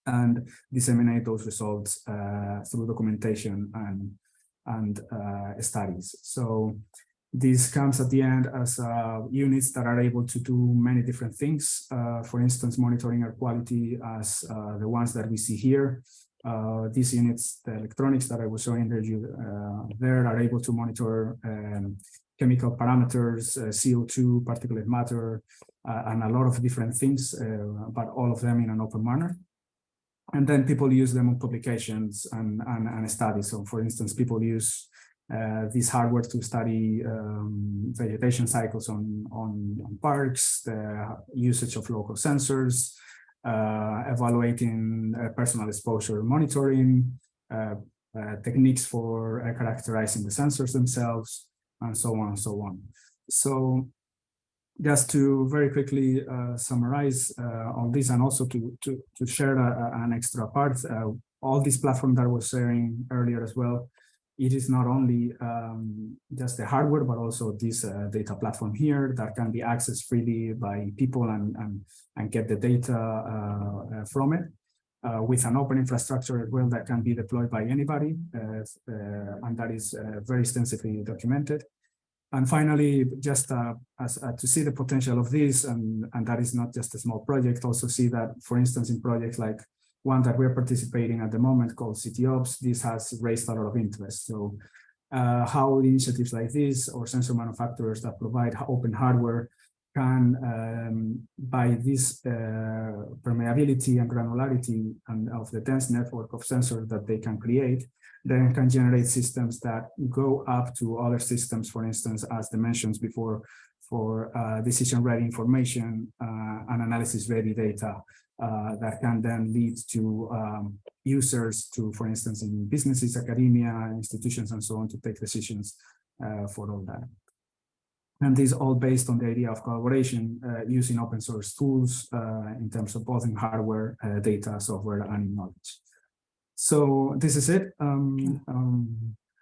and disseminate those results through documentation and studies. So this comes at the end as units that are able to do many different things. For instance, monitoring air quality as the ones that we see here. These units, the electronics that I was showing there are able to monitor chemical parameters, CO2, particulate matter, and a lot of different things, but all of them in an open manner. And then people use them on publications and studies. So for instance, people use this hardware to study vegetation cycles on parks, the usage of local sensors, evaluating personal exposure monitoring, techniques for characterizing the sensors themselves, and so on and so on. So just to very quickly summarize all this, and also to share an extra part, all this platform that I was sharing earlier as well, it is not only just the hardware, but also this data platform here that can be accessed freely by people and get the data from it with an open infrastructure as well that can be deployed by anybody, and that is very extensively documented. And finally, just to see the potential of this, and that is not just a small project, also see that, for instance, in projects like one that we're participating at the moment called CityOps, this has raised a lot of interest. So how initiatives like this or sensor manufacturers that provide open hardware can, by this permeability and granularity and of the dense network of sensors that they can create, then can generate systems that go up to other systems, for instance, as dimensions before, for decision-ready information and analysis-ready data that can then lead to users to, for instance, in businesses, academia, institutions, and so on, to take decisions for all that. And this is all based on the idea of collaboration using open source tools in terms of both in hardware, data, software, and in knowledge. So this is it.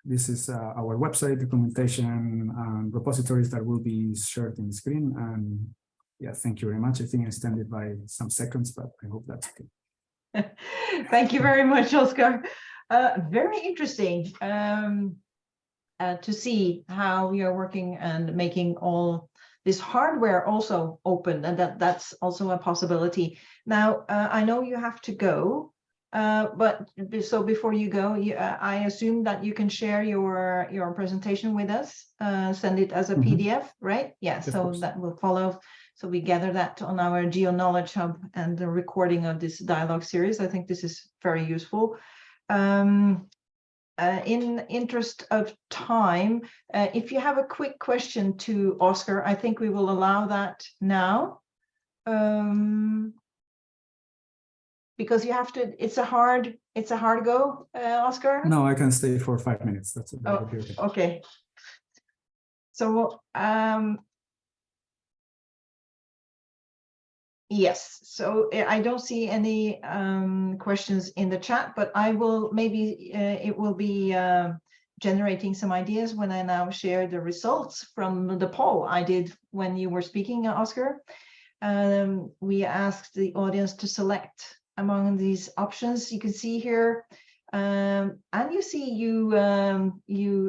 This is our website, documentation, and repositories that will be shared in the screen. And yeah, thank you very much. I think I extended by some seconds, but I hope that's okay. Thank you very much, Oscar. Very interesting to see how you're working and making all this hardware also open, and that's also a possibility. Now, I know you have to go. But so before you go, I assume that you can share your presentation with us, send it as a PDF, right? Yeah, so that will follow. So we gather that on our GEO Knowledge Hub and the recording of this dialogue series. I think this is very useful. In interest of time, if you have a quick question to Oscar, I think we will allow that now. Because you have to, it's a hard go, Oscar? No, I can stay for 5 minutes. That's okay. Okay. So, yes, so I don't see any questions in the chat, but I will, maybe it will be generating some ideas when I now share the results from the poll I did when you were speaking, Oscar. We asked the audience to select among these options. You can see here, and you see you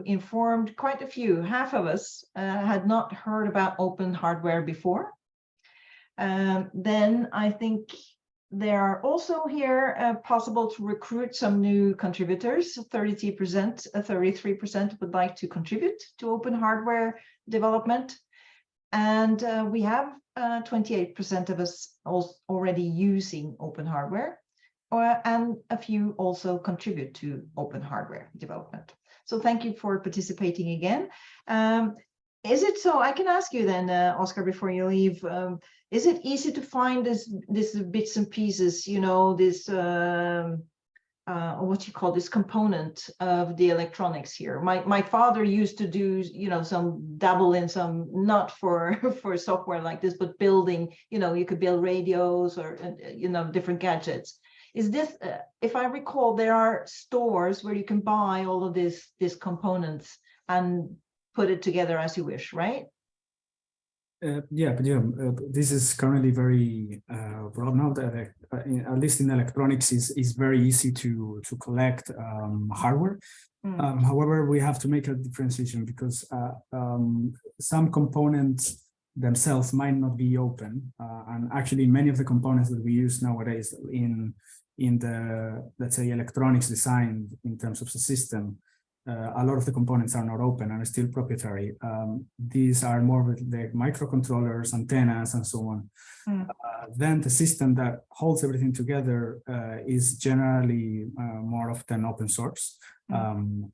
informed quite a few. Half of us had not heard about open hardware before. Then I think there are also here possible to recruit some new contributors. 33% would like to contribute to open hardware development. And we have 28% of us already using open hardware, and a few also contribute to open hardware development. So thank you for participating again. Is it so? I can ask you then, Oscar, before you leave. Is it easy to find this bits and pieces? You know, this what you call this component of the electronics here. My father used to do, you know, some dabble in some, not for software like this, but building, you know, you could build radios or, you know, different gadgets. Is this, if I recall, there are stores where you can buy all of these components and put it together as you wish, right? This is currently very broad now. That at least in electronics is very easy to collect hardware. However, we have to make a differentiation because some components themselves might not be open, and actually many of the components that we use nowadays in the, let's say, electronics design in terms of the system a lot of the components are not open and are still proprietary. These are more with the microcontrollers, antennas, and so on. Then the system that holds everything together is generally more often open source.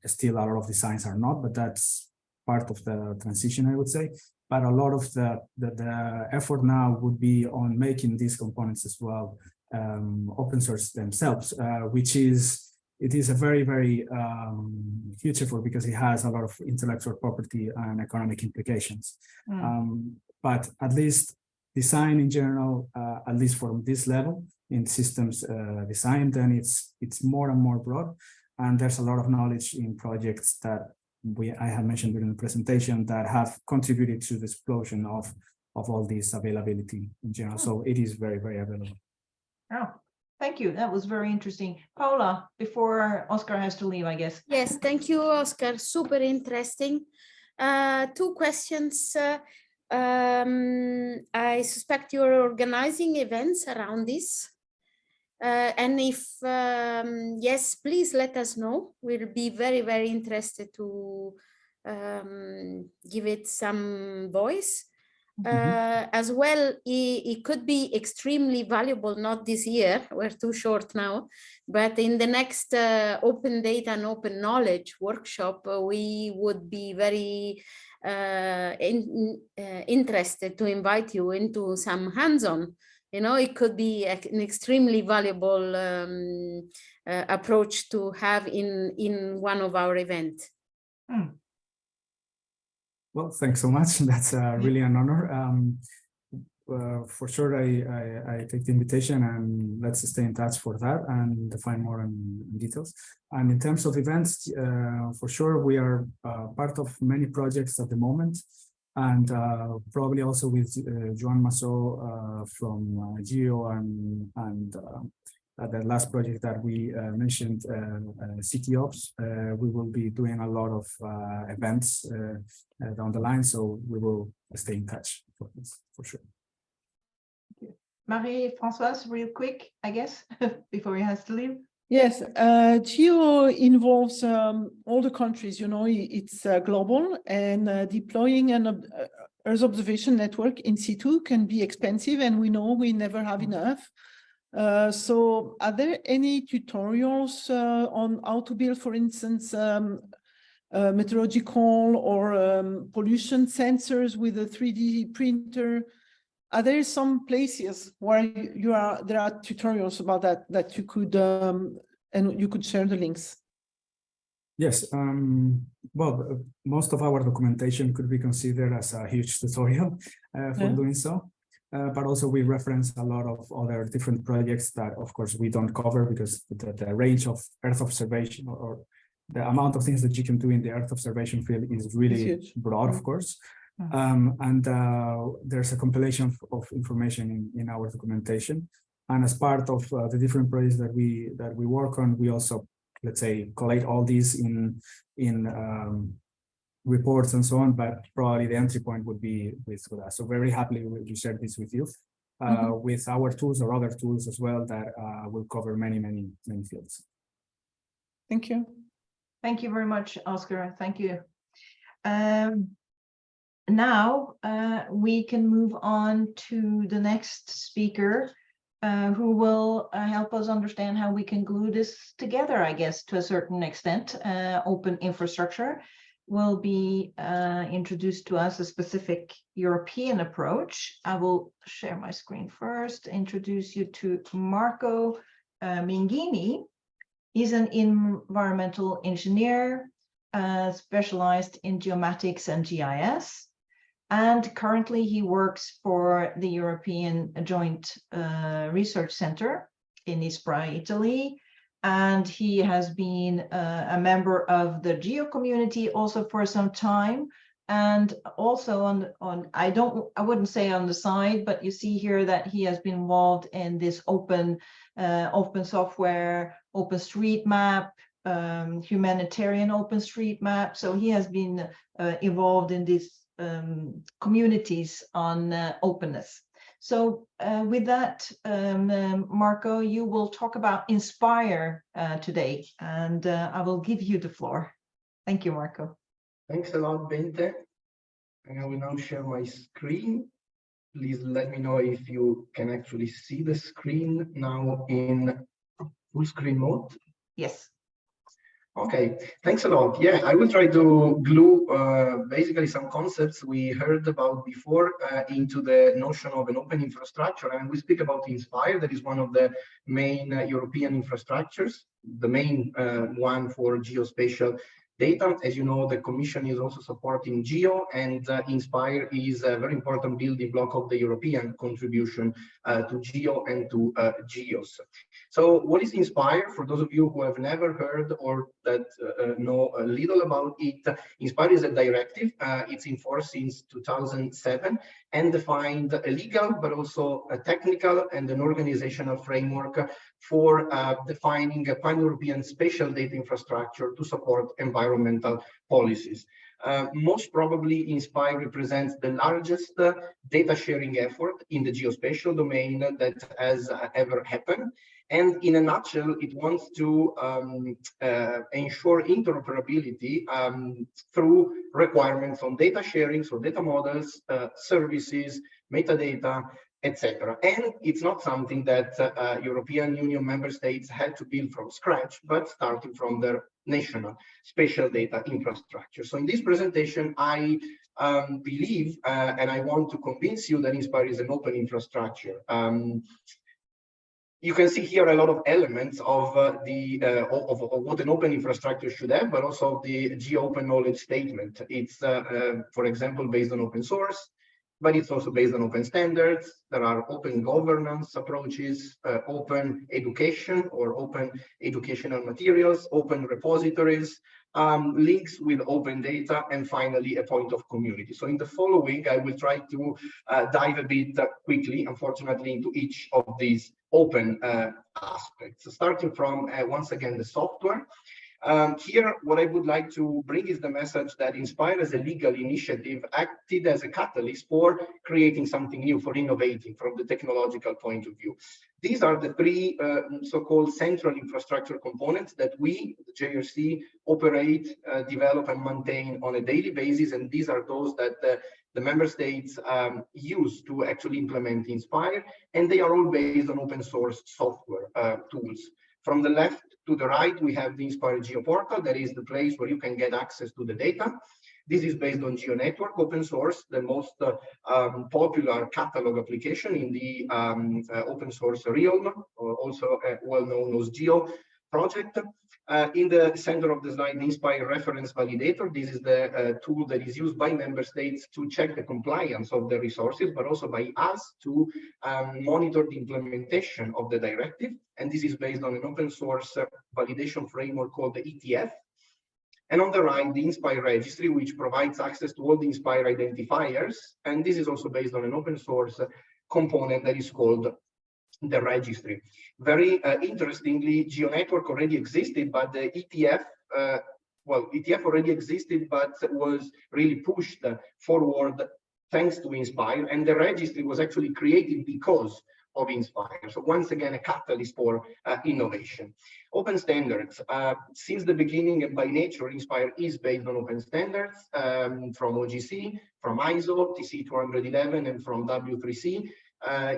Still, a lot of designs are not, but that's part of the transition, I would say. But a lot of the effort now would be on making these components as well open source themselves, which is a very, very huge effort because it has a lot of intellectual property and economic implications. But at least design in general, at least from this level in systems design, then it's more and more broad. And there's a lot of knowledge in projects that I have mentioned during the presentation that have contributed to the explosion of all this availability in general. So it is very, very available. Oh, thank you. That was very interesting. Paula, before Oscar has to leave, I guess. Yes, thank you, Oscar. Super interesting. 2 questions. I suspect you're organizing events around this. And if yes, please let us know. We'll be very, very interested to give it some voice. As well, it could be extremely valuable, not this year, we're too short now, but in the next open data and open knowledge workshop, we would be very interested to invite you into some hands-on. You know, it could be an extremely valuable approach to have in one of our events. Well, thanks so much. That's really an honor. For sure, I take the invitation and let's stay in touch for that and define more in details. And in terms of events, for sure, we are part of many projects at the moment. And probably also with Joan Massot from GEO and the last project that we mentioned, CTOps, we will be doing a lot of events down the line, so we will stay in touch for this, for sure. Marie-Françoise, real quick, I guess, before he has to leave. Yes, GEO involves all the countries, you know, it's global, and deploying an Earth observation network in situ can be expensive, and we know we never have enough. So are there any tutorials on how to build, for instance, meteorological or pollution sensors with a 3D printer? Are there some places where there are tutorials about that you could and you could share the links? Yes, well, most of our documentation could be considered as a huge tutorial for doing so. But also we reference a lot of other different projects that, of course, we don't cover because the range of Earth observation or the amount of things that you can do in the Earth observation field is really broad, of course. And there's a compilation of information in our documentation. And as part of the different projects that we work on, we also, let's say, collate all these in reports and so on, but probably the entry point would be with us. So very happily we share this with you, with our tools or other tools as well that will cover many fields. Thank you. Thank you very much, Oscar. Thank you. Now we can move on to the next speaker, who will help us understand how we can glue this together, I guess, to a certain extent. Open infrastructure will be introduced to us a specific European approach. I will share my screen first, introduce you to Marco Minghini. He's an environmental engineer, specialized in geomatics and GIS. And currently he works for the European Joint Research Center in Ispra, Italy. And he has been a member of the GEO community also for some time. And also I wouldn't say on the side, but you see here that he has been involved in this open software, OpenStreetMap, humanitarian OpenStreetMap. So he has been involved in these communities on openness. So with that, Marco, you will talk about Inspire today, and I will give you the floor. Thank you, Marco. Thanks a lot, Bente. And I will now share my screen. Please let me know if you can actually see the screen now in full screen mode. Yes. Okay, thanks a lot. Yeah, I will try to glue basically some concepts we heard about before into the notion of an open infrastructure. And we speak about Inspire, that is one of the main European infrastructures, the main one for geospatial data. As you know, the Commission is also supporting GEO, and Inspire is a very important building block of the European contribution to GEO and to GEOs. So what is Inspire? For those of you who have never heard or that know a little about it, Inspire is a directive. It's in force since 2007 and defined a legal, but also a technical and an organizational framework for defining a pan-European spatial data infrastructure to support environmental policies. Most probably, Inspire represents the largest data sharing effort in the geospatial domain that has ever happened. And in a nutshell, it wants to ensure interoperability through requirements on data sharing, so data models, services, metadata, etc. And it's not something that European Union member states had to build from scratch, but starting from their national spatial data infrastructure. So in this presentation, I believe, and I want to convince you that Inspire is an open infrastructure. You can see here a lot of elements of what an open infrastructure should have, but also the GEO open knowledge statement. It's, for example, based on open source, but it's also based on open standards. There are open governance approaches, open education or open educational materials, open repositories, links with open data, and finally a point of community. So in the following, I will try to dive a bit quickly, unfortunately, into each of these open aspects. So starting from, once again, the software. Here, what I would like to bring is the message that Inspire as a legal initiative acted as a catalyst for creating something new, for innovating from the technological point of view. These are the three so-called central infrastructure components that we, the JRC, operate, develop, and maintain on a daily basis. And these are those that the member states use to actually implement Inspire. And they are all based on open source software tools. From the left to the right, we have the Inspire Geo portal. That is the place where you can get access to the data. This is based on Geo Network, open source, the most popular catalog application in the open source realm, or also well known as Geo project. In the center of the slide, the Inspire Reference Validator. This is the tool that is used by member states to check the compliance of the resources, but also by us to monitor the implementation of the directive. And this is based on an open source validation framework called the ETF. And on the right, the Inspire Registry, which provides access to all the Inspire identifiers. And this is also based on an open source component that is called the registry. Very interestingly, GeoNetwork already existed, but the ETF, ETF already existed, but was really pushed forward thanks to Inspire. And the registry was actually created because of Inspire. So once again, a catalyst for innovation. Open standards. Since the beginning and by nature, Inspire is based on open standards from OGC, from ISO, TC211, and from W3C.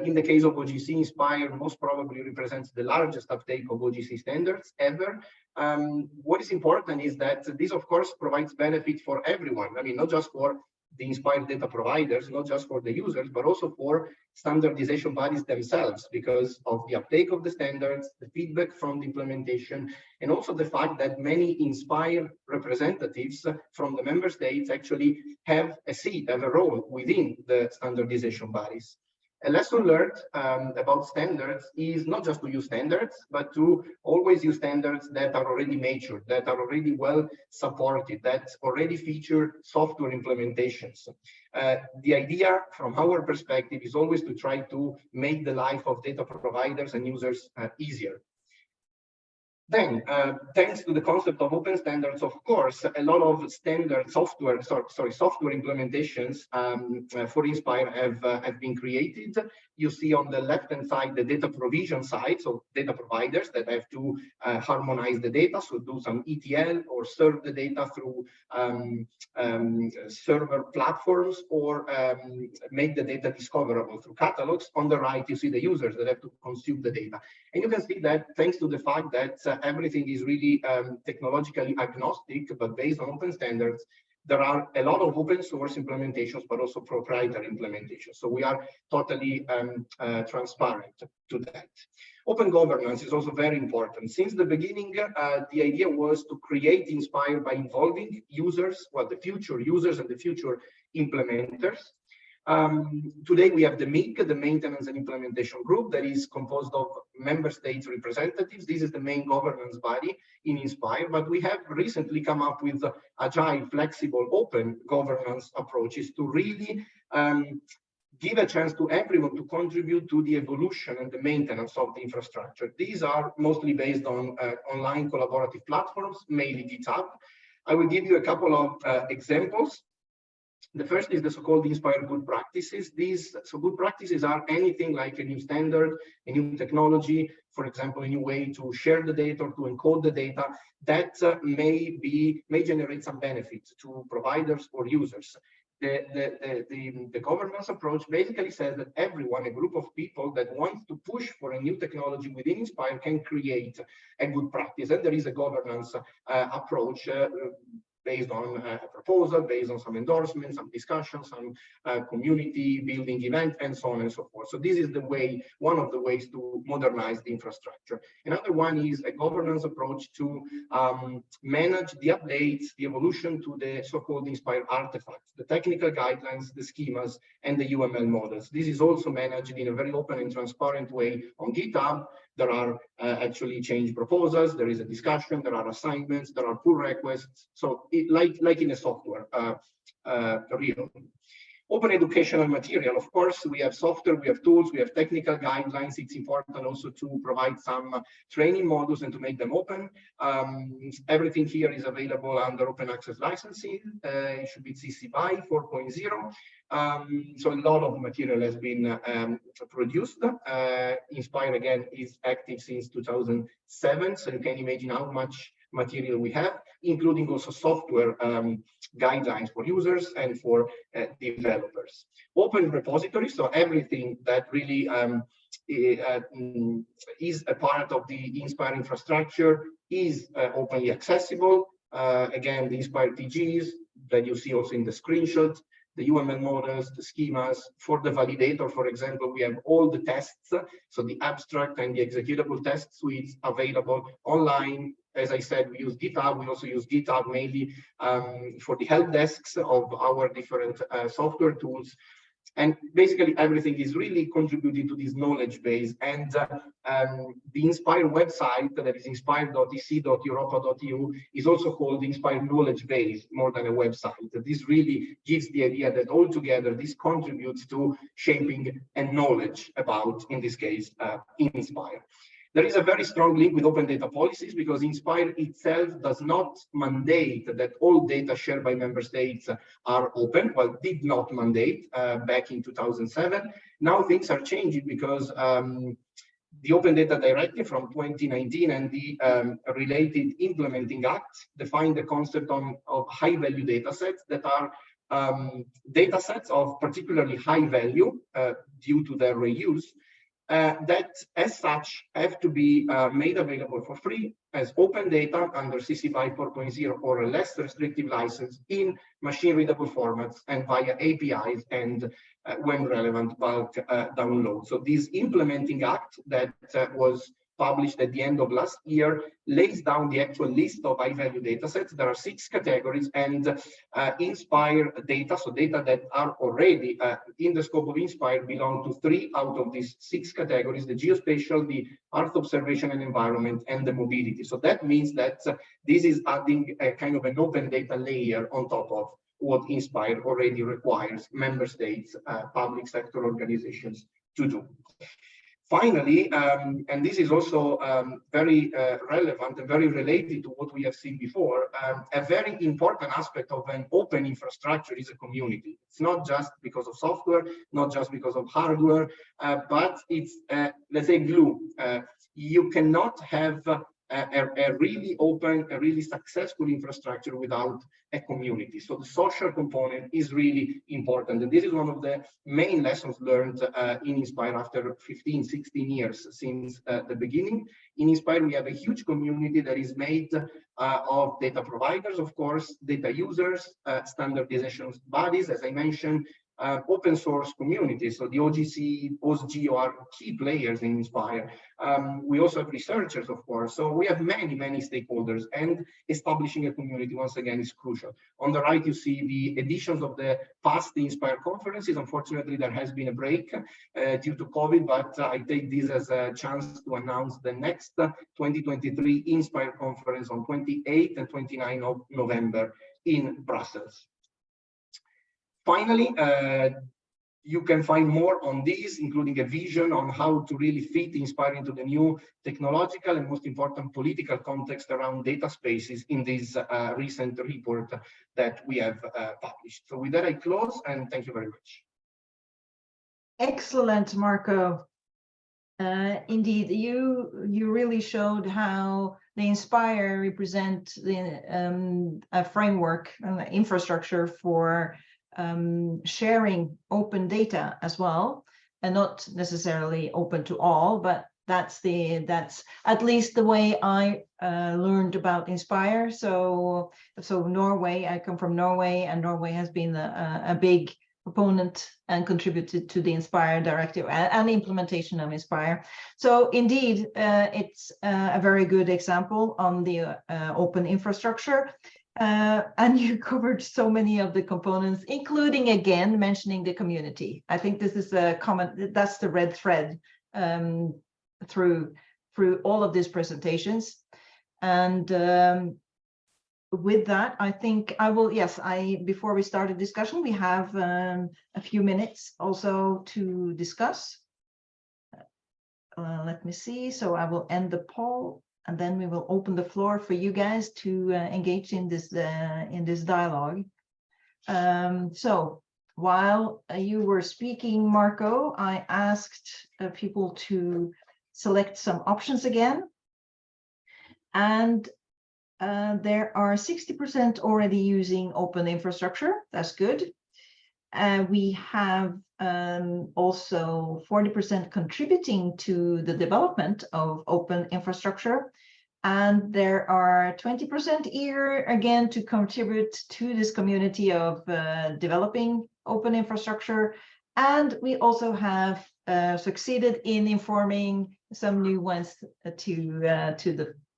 In the case of OGC, Inspire most probably represents the largest uptake of OGC standards ever. What is important is that this, of course, provides benefit for everyone. I mean, not just for the Inspire data providers, not just for the users, but also for standardization bodies themselves, because of the uptake of the standards, the feedback from the implementation, and also the fact that many Inspire representatives from the member states actually have a seat, have a role within the standardization bodies. A lesson learned about standards is not just to use standards, but to always use standards that are already matured, that are already well supported, that already feature software implementations. The idea from our perspective is always to try to make the life of data providers and users easier. Then, thanks to the concept of open standards, of course, a lot of standard software implementations for Inspire have been created. You see on the left-hand side the data provision side, so data providers that have to harmonize the data, so do some ETL or serve the data through server platforms, or make the data discoverable through catalogs. On the right, you see the users that have to consume the data. And you can see that thanks to the fact that everything is really technologically agnostic, but based on open standards, there are a lot of open source implementations, but also proprietary implementations. So we are totally transparent to that. Open governance is also very important. Since the beginning, the idea was to create Inspire by involving users, well, the future users and the future implementers. Today we have the MIG, the Maintenance and Implementation Group, that is composed of member states representatives. This is the main governance body in Inspire, but we have recently come up with agile, flexible, open governance approaches to really give a chance to everyone to contribute to the evolution and the maintenance of the infrastructure. These are mostly based on online collaborative platforms, mainly GitHub. I will give you a couple of examples. The first is the so-called Inspire good practices. These good practices are anything like a new standard, a new technology, for example, a new way to share the data or to encode the data that may generate some benefits to providers or users. The governance approach basically says that everyone, a group of people that wants to push for a new technology within Inspire, can create a good practice. And there is a governance approach based on a proposal, based on some endorsements, some discussions, some community building event, and so on and so forth. So this is the way, one of the ways to modernize the infrastructure. Another one is a governance approach to manage the updates, the evolution to the so-called Inspire artifacts, the technical guidelines, the schemas, and the UML models. This is also managed in a very open and transparent way on GitHub. There are actually change proposals, there is a discussion, there are assignments, there are pull requests. So like in a software realm. Open educational material, of course, we have software, we have tools, we have technical guidelines. It's important also to provide some training modules and to make them open. Everything here is available under open access licensing. It should be CC BY 4.0. So a lot of material has been produced. Inspire, again, is active since 2007. So you can imagine how much material we have, including also software guidelines for users and for developers. Open repository, so everything that really is a part of the Inspire infrastructure is openly accessible. Again, the Inspire TGs that you see also in the screenshot, the UML models, the schemas. For the validator, for example, we have all the tests, so the abstract and the executable test suites available online. As I said, we use GitHub. We also use GitHub mainly for the help desks of our different software tools. And basically everything is really contributing to this knowledge base. And the Inspire website, that is inspire.ec.europa.eu, is also called the Inspire knowledge base more than a website. This really gives the idea that altogether this contributes to shaping a knowledge about, in this case, Inspire. There is a very strong link with open data policies because Inspire itself does not mandate that all data shared by member states are open. Well, did not mandate back in 2007. Now things are changing because the Open Data Directive from 2019 and the related implementing acts define the concept of high-value data sets that are data sets of particularly high value due to their reuse. That as such have to be made available for free as open data under CC BY 4.0 or a less restrictive license in machine readable formats and via APIs and when relevant bulk download. So this implementing act that was published at the end of last year lays down the actual list of high-value data sets. There are 6 categories, and Inspire data, so data that are already in the scope of Inspire, belong to 3 out of these 6 categories: the geospatial, the Earth observation and environment, and the mobility. So that means that this is adding a kind of an open data layer on top of what Inspire already requires member states, public sector organizations to do. Finally, and this is also very relevant and very related to what we have seen before, a very important aspect of an open infrastructure is a community. It's not just because of software, not just because of hardware, but it's, let's say, glue. You cannot have a really open, a really successful infrastructure without a community. So the social component is really important. And this is one of the main lessons learned in Inspire after 15, 16 years since the beginning. In Inspire, we have a huge community that is made of data providers, of course, data users, standardization bodies, as I mentioned, open source communities. So the OGC, PostGeo are key players in Inspire. We also have researchers, of course. So we have many, many stakeholders, and establishing a community, once again, is crucial. On the right, you see the editions of the past Inspire conferences. Unfortunately, there has been a break due to COVID, but I take this as a chance to announce the next 2023 Inspire conference on 28th and 29th of November in Brussels. Finally, you can find more on these, including a vision on how to really fit Inspire into the new technological and, most important, political context around data spaces in this recent report that we have published. So with that, I close, and thank you very much. Excellent, Marco. Indeed, you really showed how the Inspire represent a framework, infrastructure for sharing open data as well, and not necessarily open to all, but that's at least the way I learned about Inspire. So Norway, I come from Norway, and Norway has been a big proponent and contributed to the Inspire directive and implementation of Inspire. So indeed, it's a very good example on the open infrastructure. And you covered so many of the components, including, again, mentioning the community. I think this is a common, that's the red thread through all of these presentations. And with that, I think I will, yes, before we start a discussion, we have a few minutes also to discuss. Let me see. So I will end the poll, and then we will open the floor for you guys to engage in this dialogue. So while you were speaking, Marco, I asked people to select some options again. And there are 60% already using open infrastructure. That's good. We have also 40% contributing to the development of open infrastructure. And there are 20% eager, again, to contribute to this community of developing open infrastructure. And we also have succeeded in informing some new ones to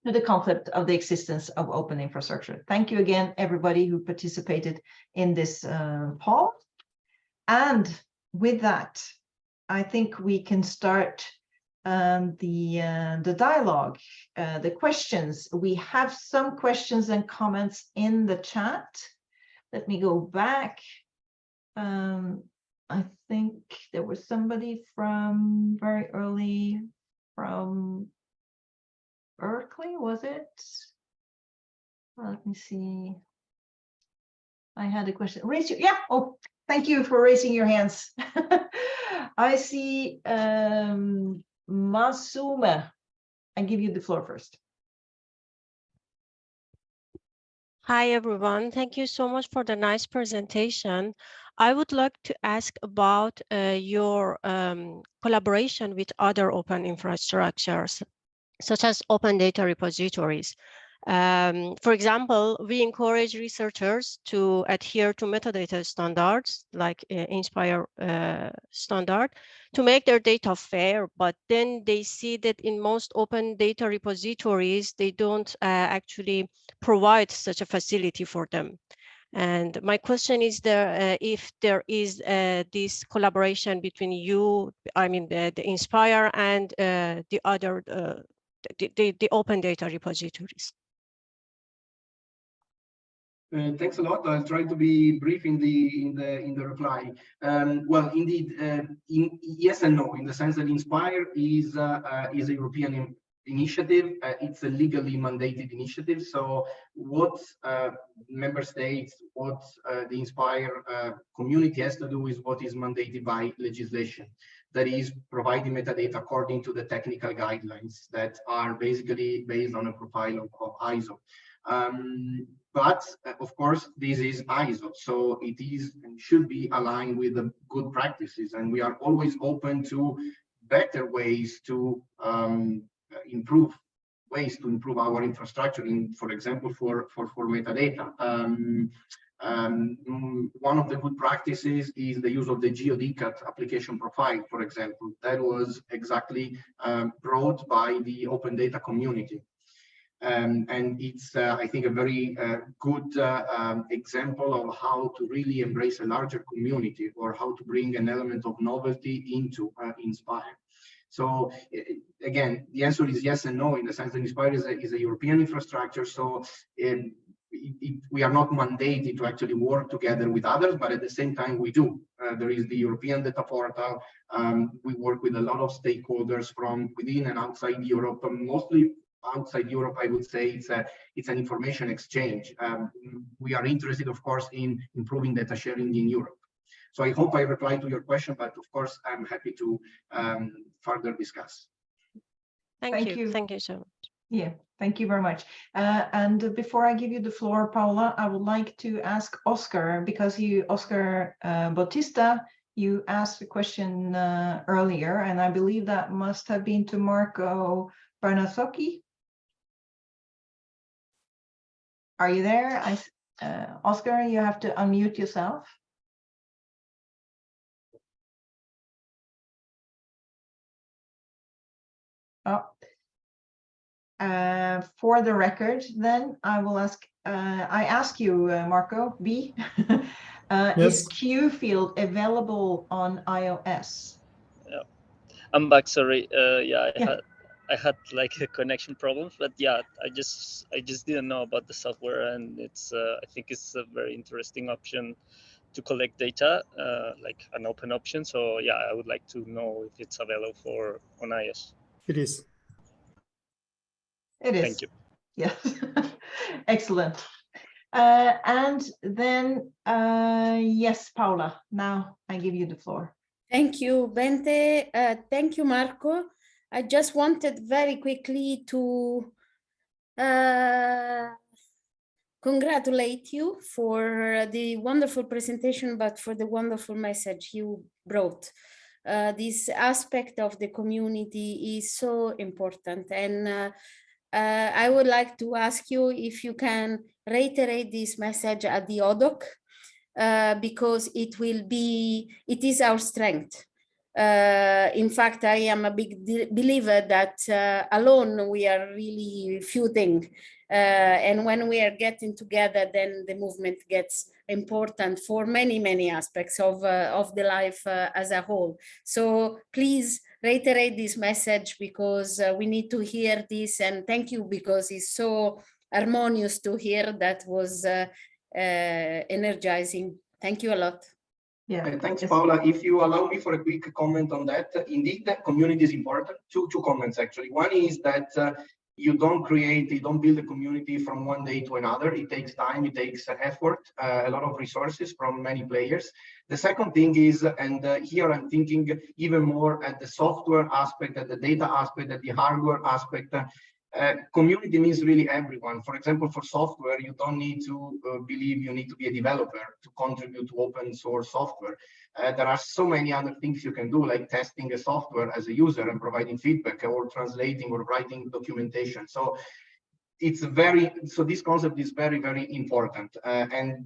the concept of the existence of open infrastructure. Thank you again, everybody who participated in this poll. And with that, I think we can start the dialogue, the questions. We have some questions and comments in the chat. Let me go back. I think there was somebody from very early from Berkeley, was it? Let me see. I had a question. Raise your, yeah. Oh, thank you for raising your hands. I see Masume. I give you the floor first. Hi, everyone. Thank you so much for the nice presentation. I would like to ask about your collaboration with other open infrastructures, such as open data repositories. For example, we encourage researchers to adhere to metadata standards like Inspire standard to make their data fair, but then they see that in most open data repositories, they don't actually provide such a facility for them. And my question is if there is this collaboration between you, I mean, the Inspire and the other, the open data repositories. Thanks a lot. I'll try to be brief in the reply. Well, indeed, yes and no, in the sense that Inspire is a European initiative. It's a legally mandated initiative. So what member states, what the Inspire community has to do is what is mandated by legislation. That is providing metadata according to the technical guidelines that are basically based on a profile of ISO. But of course, this is ISO, so it is and should be aligned with the good practices, and we are always open to better ways to improve our infrastructure. For example, for metadata. One of the good practices is the use of the GeoDCAT application profile, for example. That was exactly brought by the open data community. And it's, I think, a very good example of how to really embrace a larger community, or how to bring an element of novelty into Inspire. So again, the answer is yes and no, in the sense that Inspire is a European infrastructure. So we are not mandated to actually work together with others, but at the same time we do. There is the European data portal. We work with a lot of stakeholders from within and outside Europe, mostly outside Europe. I would say it's an information exchange. We are interested, of course, in improving data sharing in Europe. So I hope I replied to your question, but of course, I'm happy to further discuss. Thank you. Thank you so much. Yeah, thank you very much. And before I give you the floor, Paula, I would like to ask Oscar, because Oscar Bautista, you asked a question earlier, and I believe that must have been to Marco Bernasocchi. Are you there? Oscar, you have to unmute yourself. Oh. For the record, then I will ask. I ask you, Marco B. Yes. Is Q field available on iOS? Yeah, I'm back. Sorry. I had like a connection problem, but yeah, I just didn't know about the software, and it's I think it's a very interesting option to collect data, like an open option. So yeah, I would like to know if it's available on iOS. It is. It is. Thank you. Yes. Excellent. And then, yes, Paula, now I give you the floor. Thank you, Bente. Thank you, Marco. I just wanted very quickly to congratulate you for the wonderful presentation, but for the wonderful message you brought. This aspect of the community is so important, and I would like to ask you if you can reiterate this message at the ODOC, because it is our strength. In fact, I am a big believer that alone we are really few things. And when we are getting together, then the movement gets important for many, many aspects of the life as a whole. So please reiterate this message, because we need to hear this, and thank you, because it's so harmonious to hear. That was energizing. Thank you a lot. Yeah, thanks, Paula. If you allow me for a quick comment on that, indeed, the community is important. Two comments, actually. One is that you don't build a community from one day to another. It takes time, it takes effort, a lot of resources from many players. The second thing is, and here I'm thinking even more at the software aspect, at the data aspect, at the hardware aspect. Community means really everyone. For example, for software, you don't need to believe you need to be a developer to contribute to open source software. There are so many other things you can do, like testing a software as a user and providing feedback, or translating or writing documentation. So this concept is very, very important. And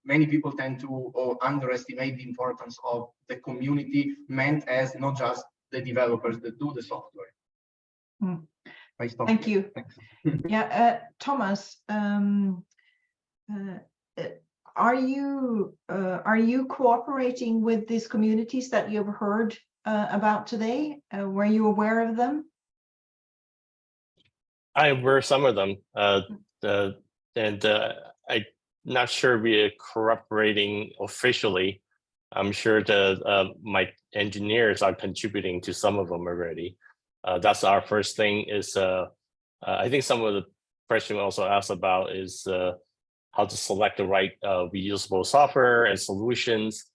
many people tend to underestimate the importance of the community, meant as not just the developers that do the software. Hmm. Thank you. Yeah, Thomas, are you cooperating with these communities that you've heard about today? Were you aware of them? I were some of them, and not sure we are cooperating officially. I'm sure the my engineers are contributing to some of them already. That's our first thing. Is I think some of the question we also asked about is how to select the right reusable software and solutions.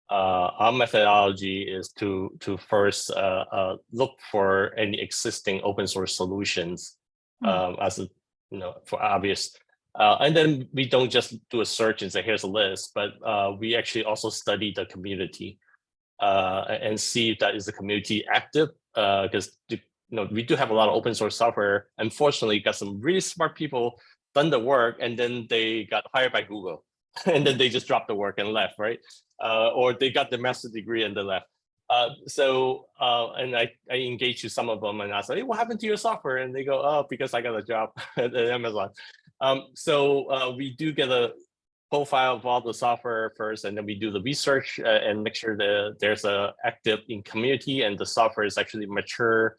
Our methodology is to first look for any existing open source solutions as a, for obvious. And then we don't just do a search and say, here's a list, but we actually also study the community and see if that is the community active, because we do have a lot of open source software. Unfortunately, got some really smart people done the work and then they got hired by Google and then they just dropped the work and left, right? Or they got the master's degree and they left. And I engaged with some of them and I said, hey, what happened to your software? And they go, oh, because I got a job at Amazon. We do get a profile of all the software first, and then we do the research and make sure that there's a active in community and the software is actually mature.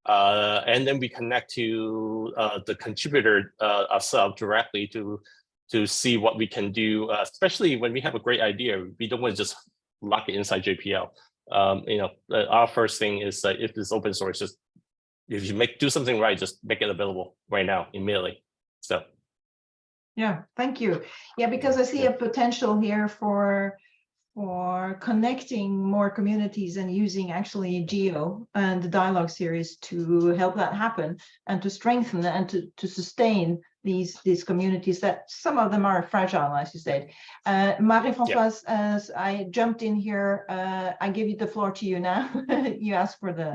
And then we connect to the contributor ourselves directly to see what we can do, especially when we have a great idea. We don't want to just lock it inside JPL. Our first thing is if it's open source, just if you do something right, just make it available right now, immediately. So. Yeah, thank you. Yeah, because I see a potential here for connecting more communities and using actually GEO and the dialogue series to help that happen and to strengthen and to sustain these communities that some of them are fragile, as you said. Marie-Françoise, as I jumped in here, I give you the floor to you now. You asked for the...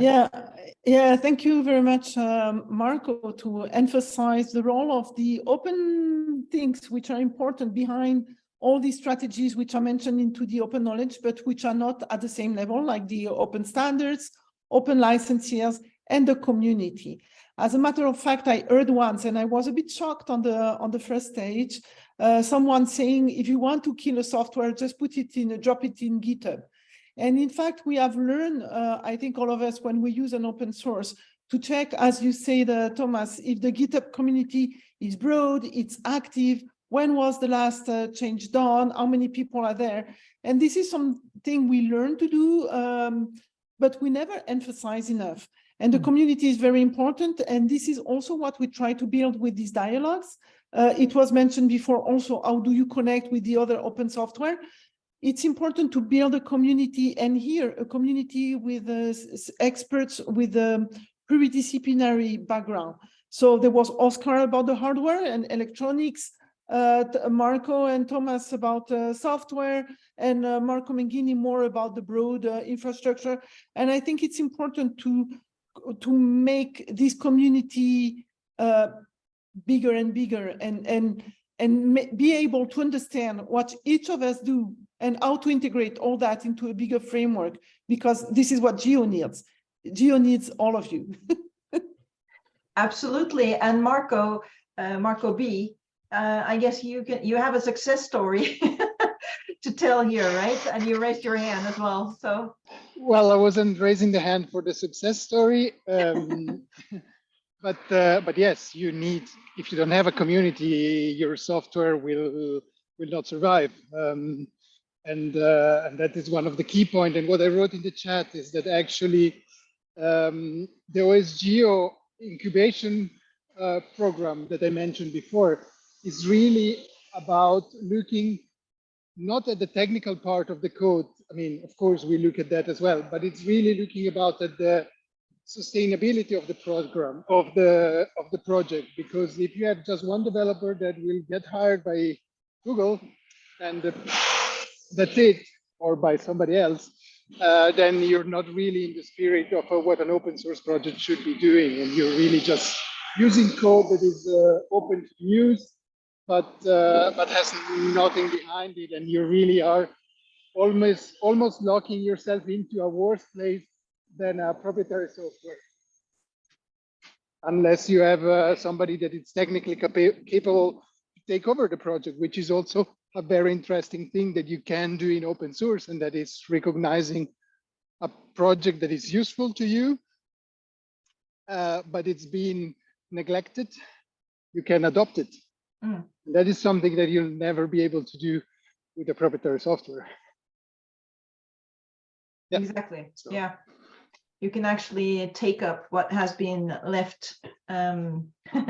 Yeah, thank you very much, Marco, to emphasize the role of the open things which are important behind all these strategies which are mentioned into the open knowledge, but which are not at the same level, like the open standards, open licenses, and the community. As a matter of fact, I heard once, and I was a bit shocked on the first stage, someone saying, if you want to kill a software, just drop it in GitHub. And in fact, we have learned, I think all of us, when we use an open source, to check, as you said, Thomas, if the GitHub community is broad, it's active, when was the last change done, how many people are there? And this is something we learn to do, but we never emphasize enough. And the community is very important. And this is also what we try to build with these dialogues. It was mentioned before also, how do you connect with the other open software? It's important to build a community, and here a community with experts with a pluridisciplinary background. So there was Oscar about the hardware and electronics, Marco and Thomas about software, and Marco Minghini more about the broad infrastructure. And I think it's important to make this community bigger and bigger, and be able to understand what each of us do and how to integrate all that into a bigger framework, because this is what GEO needs. GEO needs all of you. Absolutely. And Marco B, I guess you have a success story to tell here, right? And you raised your hand as well. So, well, I wasn't raising the hand for the success story, but yes, you need. If you don't have a community, your software will not survive. And that is one of the key points. And what I wrote in the chat is that actually the OSGeo incubation program that I mentioned before is really about looking not at the technical part of the code. I mean, of course, we look at that as well, but it's really looking about at the sustainability of the program, of the project. Because if you have just one developer that will get hired by Google and that's it, or by somebody else, then you're not really in the spirit of what an open source project should be doing, and you're really just using code that is open to use, but has nothing behind it, and you really are almost locking yourself into a worse place than a proprietary software, unless you have somebody that is technically capable to take over the project, which is also a very interesting thing that you can do in open source, and that is recognizing a project that is useful to you, but it's been neglected. You can adopt it. Mm. That is something that you'll never be able to do with the proprietary software. Yeah. Exactly. So- Yeah. You can actually take up what has been left,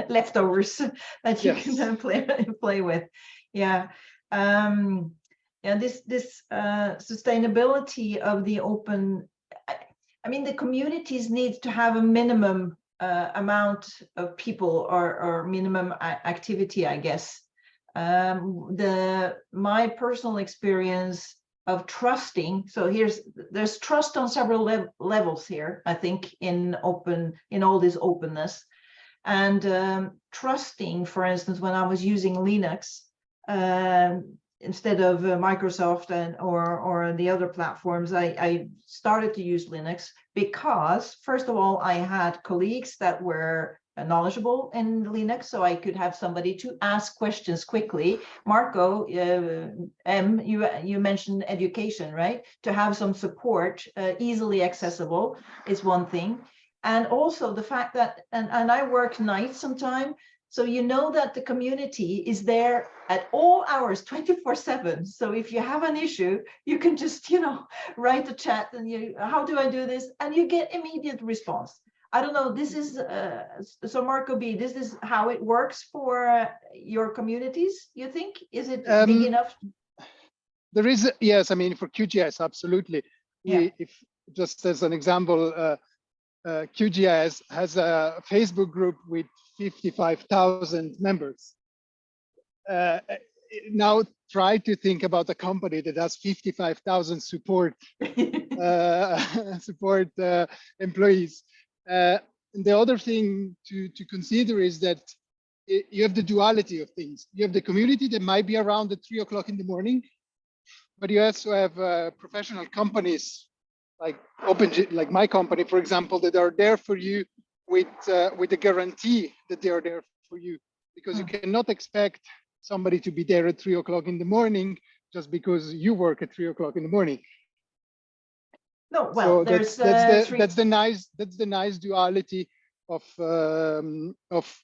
leftovers that you can then play with. Yeah. Yeah. This sustainability of the open. I mean, the communities need to have a minimum amount of people or minimum activity, I guess. My personal experience of trusting. So there's trust on several levels here, I think, in all this openness. And trusting, for instance, when I was using Linux instead of Microsoft or the other platforms, I started to use Linux because, first of all, I had colleagues that were knowledgeable in Linux, so I could have somebody to ask questions quickly. Marco, you mentioned education, right? To have some support, easily accessible is one thing. And also the fact that, and I work nights sometimes, so you know that the community is there at all hours, 24/7. So if you have an issue, you can just, write a chat and how do I do this? And you get immediate response. I don't know, this is, so Marco B, this is how it works for your communities, you think? Is it big enough? There is, yes, I mean, for QGIS, absolutely. If just as an example, QGIS has a Facebook group with 55,000 members. Now try to think about a company that has 55,000 support employees. The other thing to consider is that you have the duality of things. You have the community that might be around at 3 o'clock in the morning, but you also have professional companies like like my company, for example, that are there for you with a guarantee that they are there for you, because you cannot expect somebody to be there at 3 o'clock in the morning just because you work at 3 o'clock in the morning. No, well, so that's the nice duality of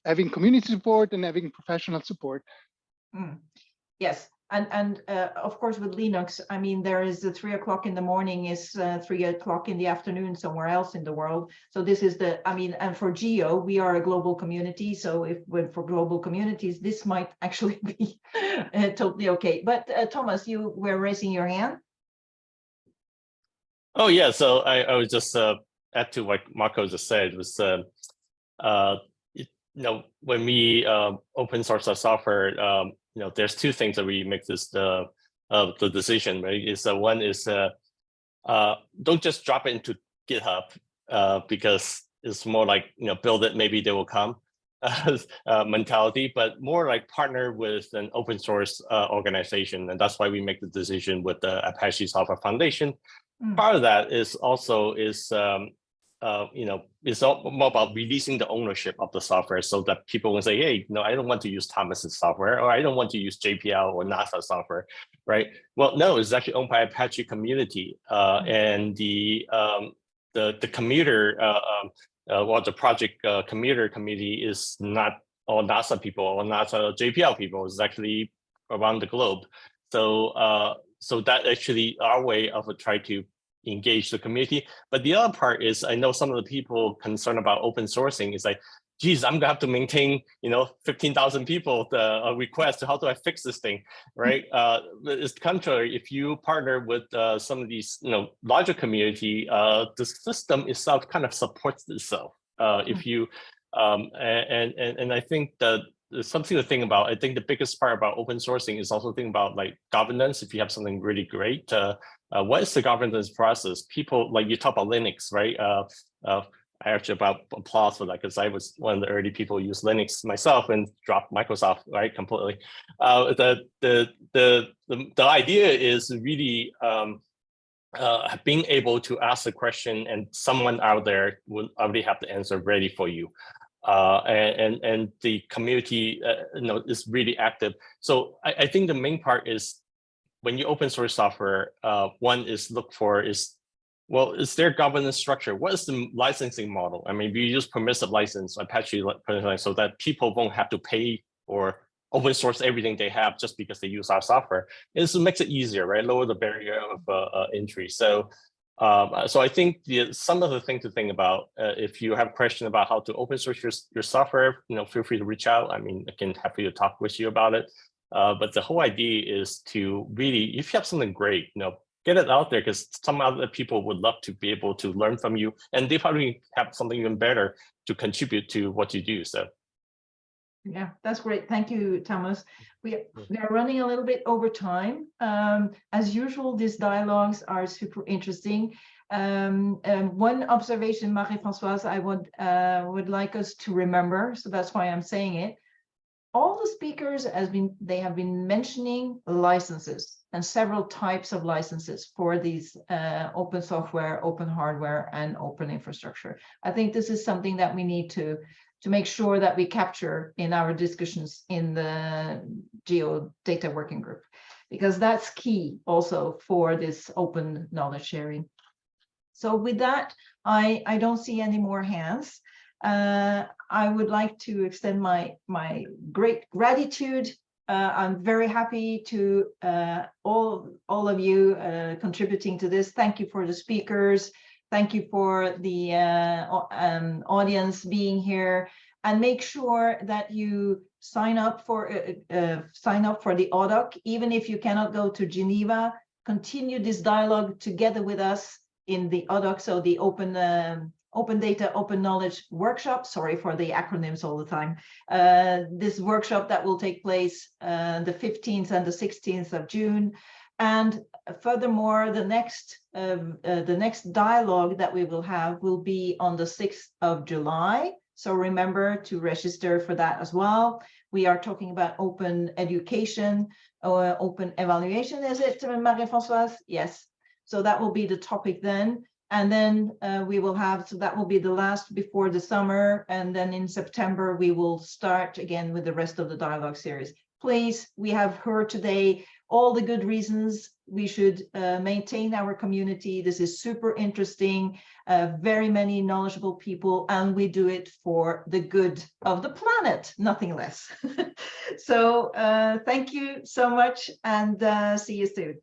having community support and having professional support. Yes, and of course with Linux, I mean, there is the 3 o'clock in the morning is 3 o'clock in the afternoon somewhere else in the world. So this is and for GEO, we are a global community. So for global communities, this might actually be totally okay. But Thomas, you were raising your hand. Oh yeah, so I would just add to what Marco just said. Was when we open source our software, there's two things that we make this the decision, right? Is one is don't just drop it into GitHub because it's more like build it, maybe they will come mentality, but more like partner with an open source organization, and that's why we make the decision with the Apache Software Foundation. Part of that is also it's all more about releasing the ownership of the software, so that people will say, hey, no, I don't want to use Thomas's software, or I don't want to use JPL or NASA software, right? Well, no, it's actually owned by Apache community, and the commuter, or the project commuter community is not all NASA people or NASA JPL people. It's actually around the globe. So that actually our way of try to engage the community. But the other part is, I know some of the people concerned about open sourcing is like, geez, I'm gonna have to maintain 15,000 people the request. How do I fix this thing, right? It's contrary. If you partner with some of these larger community, the system itself kind of supports itself. If you and I think that there's something to think about. I think the biggest part about open sourcing is also thinking about like governance. If you have something really great, what is the governance process? People, like you talk about Linux, right? I actually about applause for that, because I was one of the early people who used Linux myself and dropped Microsoft, right, completely. The idea is really being able to ask a question and someone out there will already have the answer ready for you. And the community is really active. So I think the main part is when you open source software, one is look for is there governance structure? What is the licensing model? I mean, we use permissive license, Apache, so that people won't have to pay or open source everything they have just because they use our software. It makes it easier, right? Lower the barrier of entry. So I think some of the things to think about, if you have a question about how to open source your software, feel free to reach out. I mean, I can happy to talk with you about it. But the whole idea is to really, if you have something great, get it out there, because some other people would love to be able to learn from you, and they probably have something even better to contribute to what you do. So. Yeah, that's great. Thank you, Thomas. We are running a little bit over time. As usual, these dialogues are super interesting. One observation, Marie-Françoise, I would like us to remember, so that's why I'm saying it. All the speakers have been mentioning licenses and several types of licenses for these open software, open hardware, and open infrastructure. I think this is something that we need to make sure that we capture in our discussions in the GEO data working group, because that's key also for this open knowledge sharing. So with that, I don't see any more hands. I would like to extend my great gratitude. I'm very happy to all of you contributing to this. Thank you for the speakers. Thank you for the audience being here, and make sure that you sign up for the ODOC. Even if you cannot go to Geneva, continue this dialogue together with us in the ODOC, so the Open Data, Open Knowledge workshop. Sorry for the acronyms all the time. This workshop that will take place the 15th and the 16th of June. And furthermore, the next dialogue that we will have will be on the 6th of July. So remember to register for that as well. We are talking about open education or open evaluation, is it, Marie-Françoise? Yes. So that will be the topic then. And then we will have, so that will be the last before the summer. And then in September, we will start again with the rest of the dialogue series. Please, we have heard today all the good reasons we should maintain our community. This is super interesting, very many knowledgeable people, and we do it for the good of the planet, nothing less. So thank you so much, and see you soon.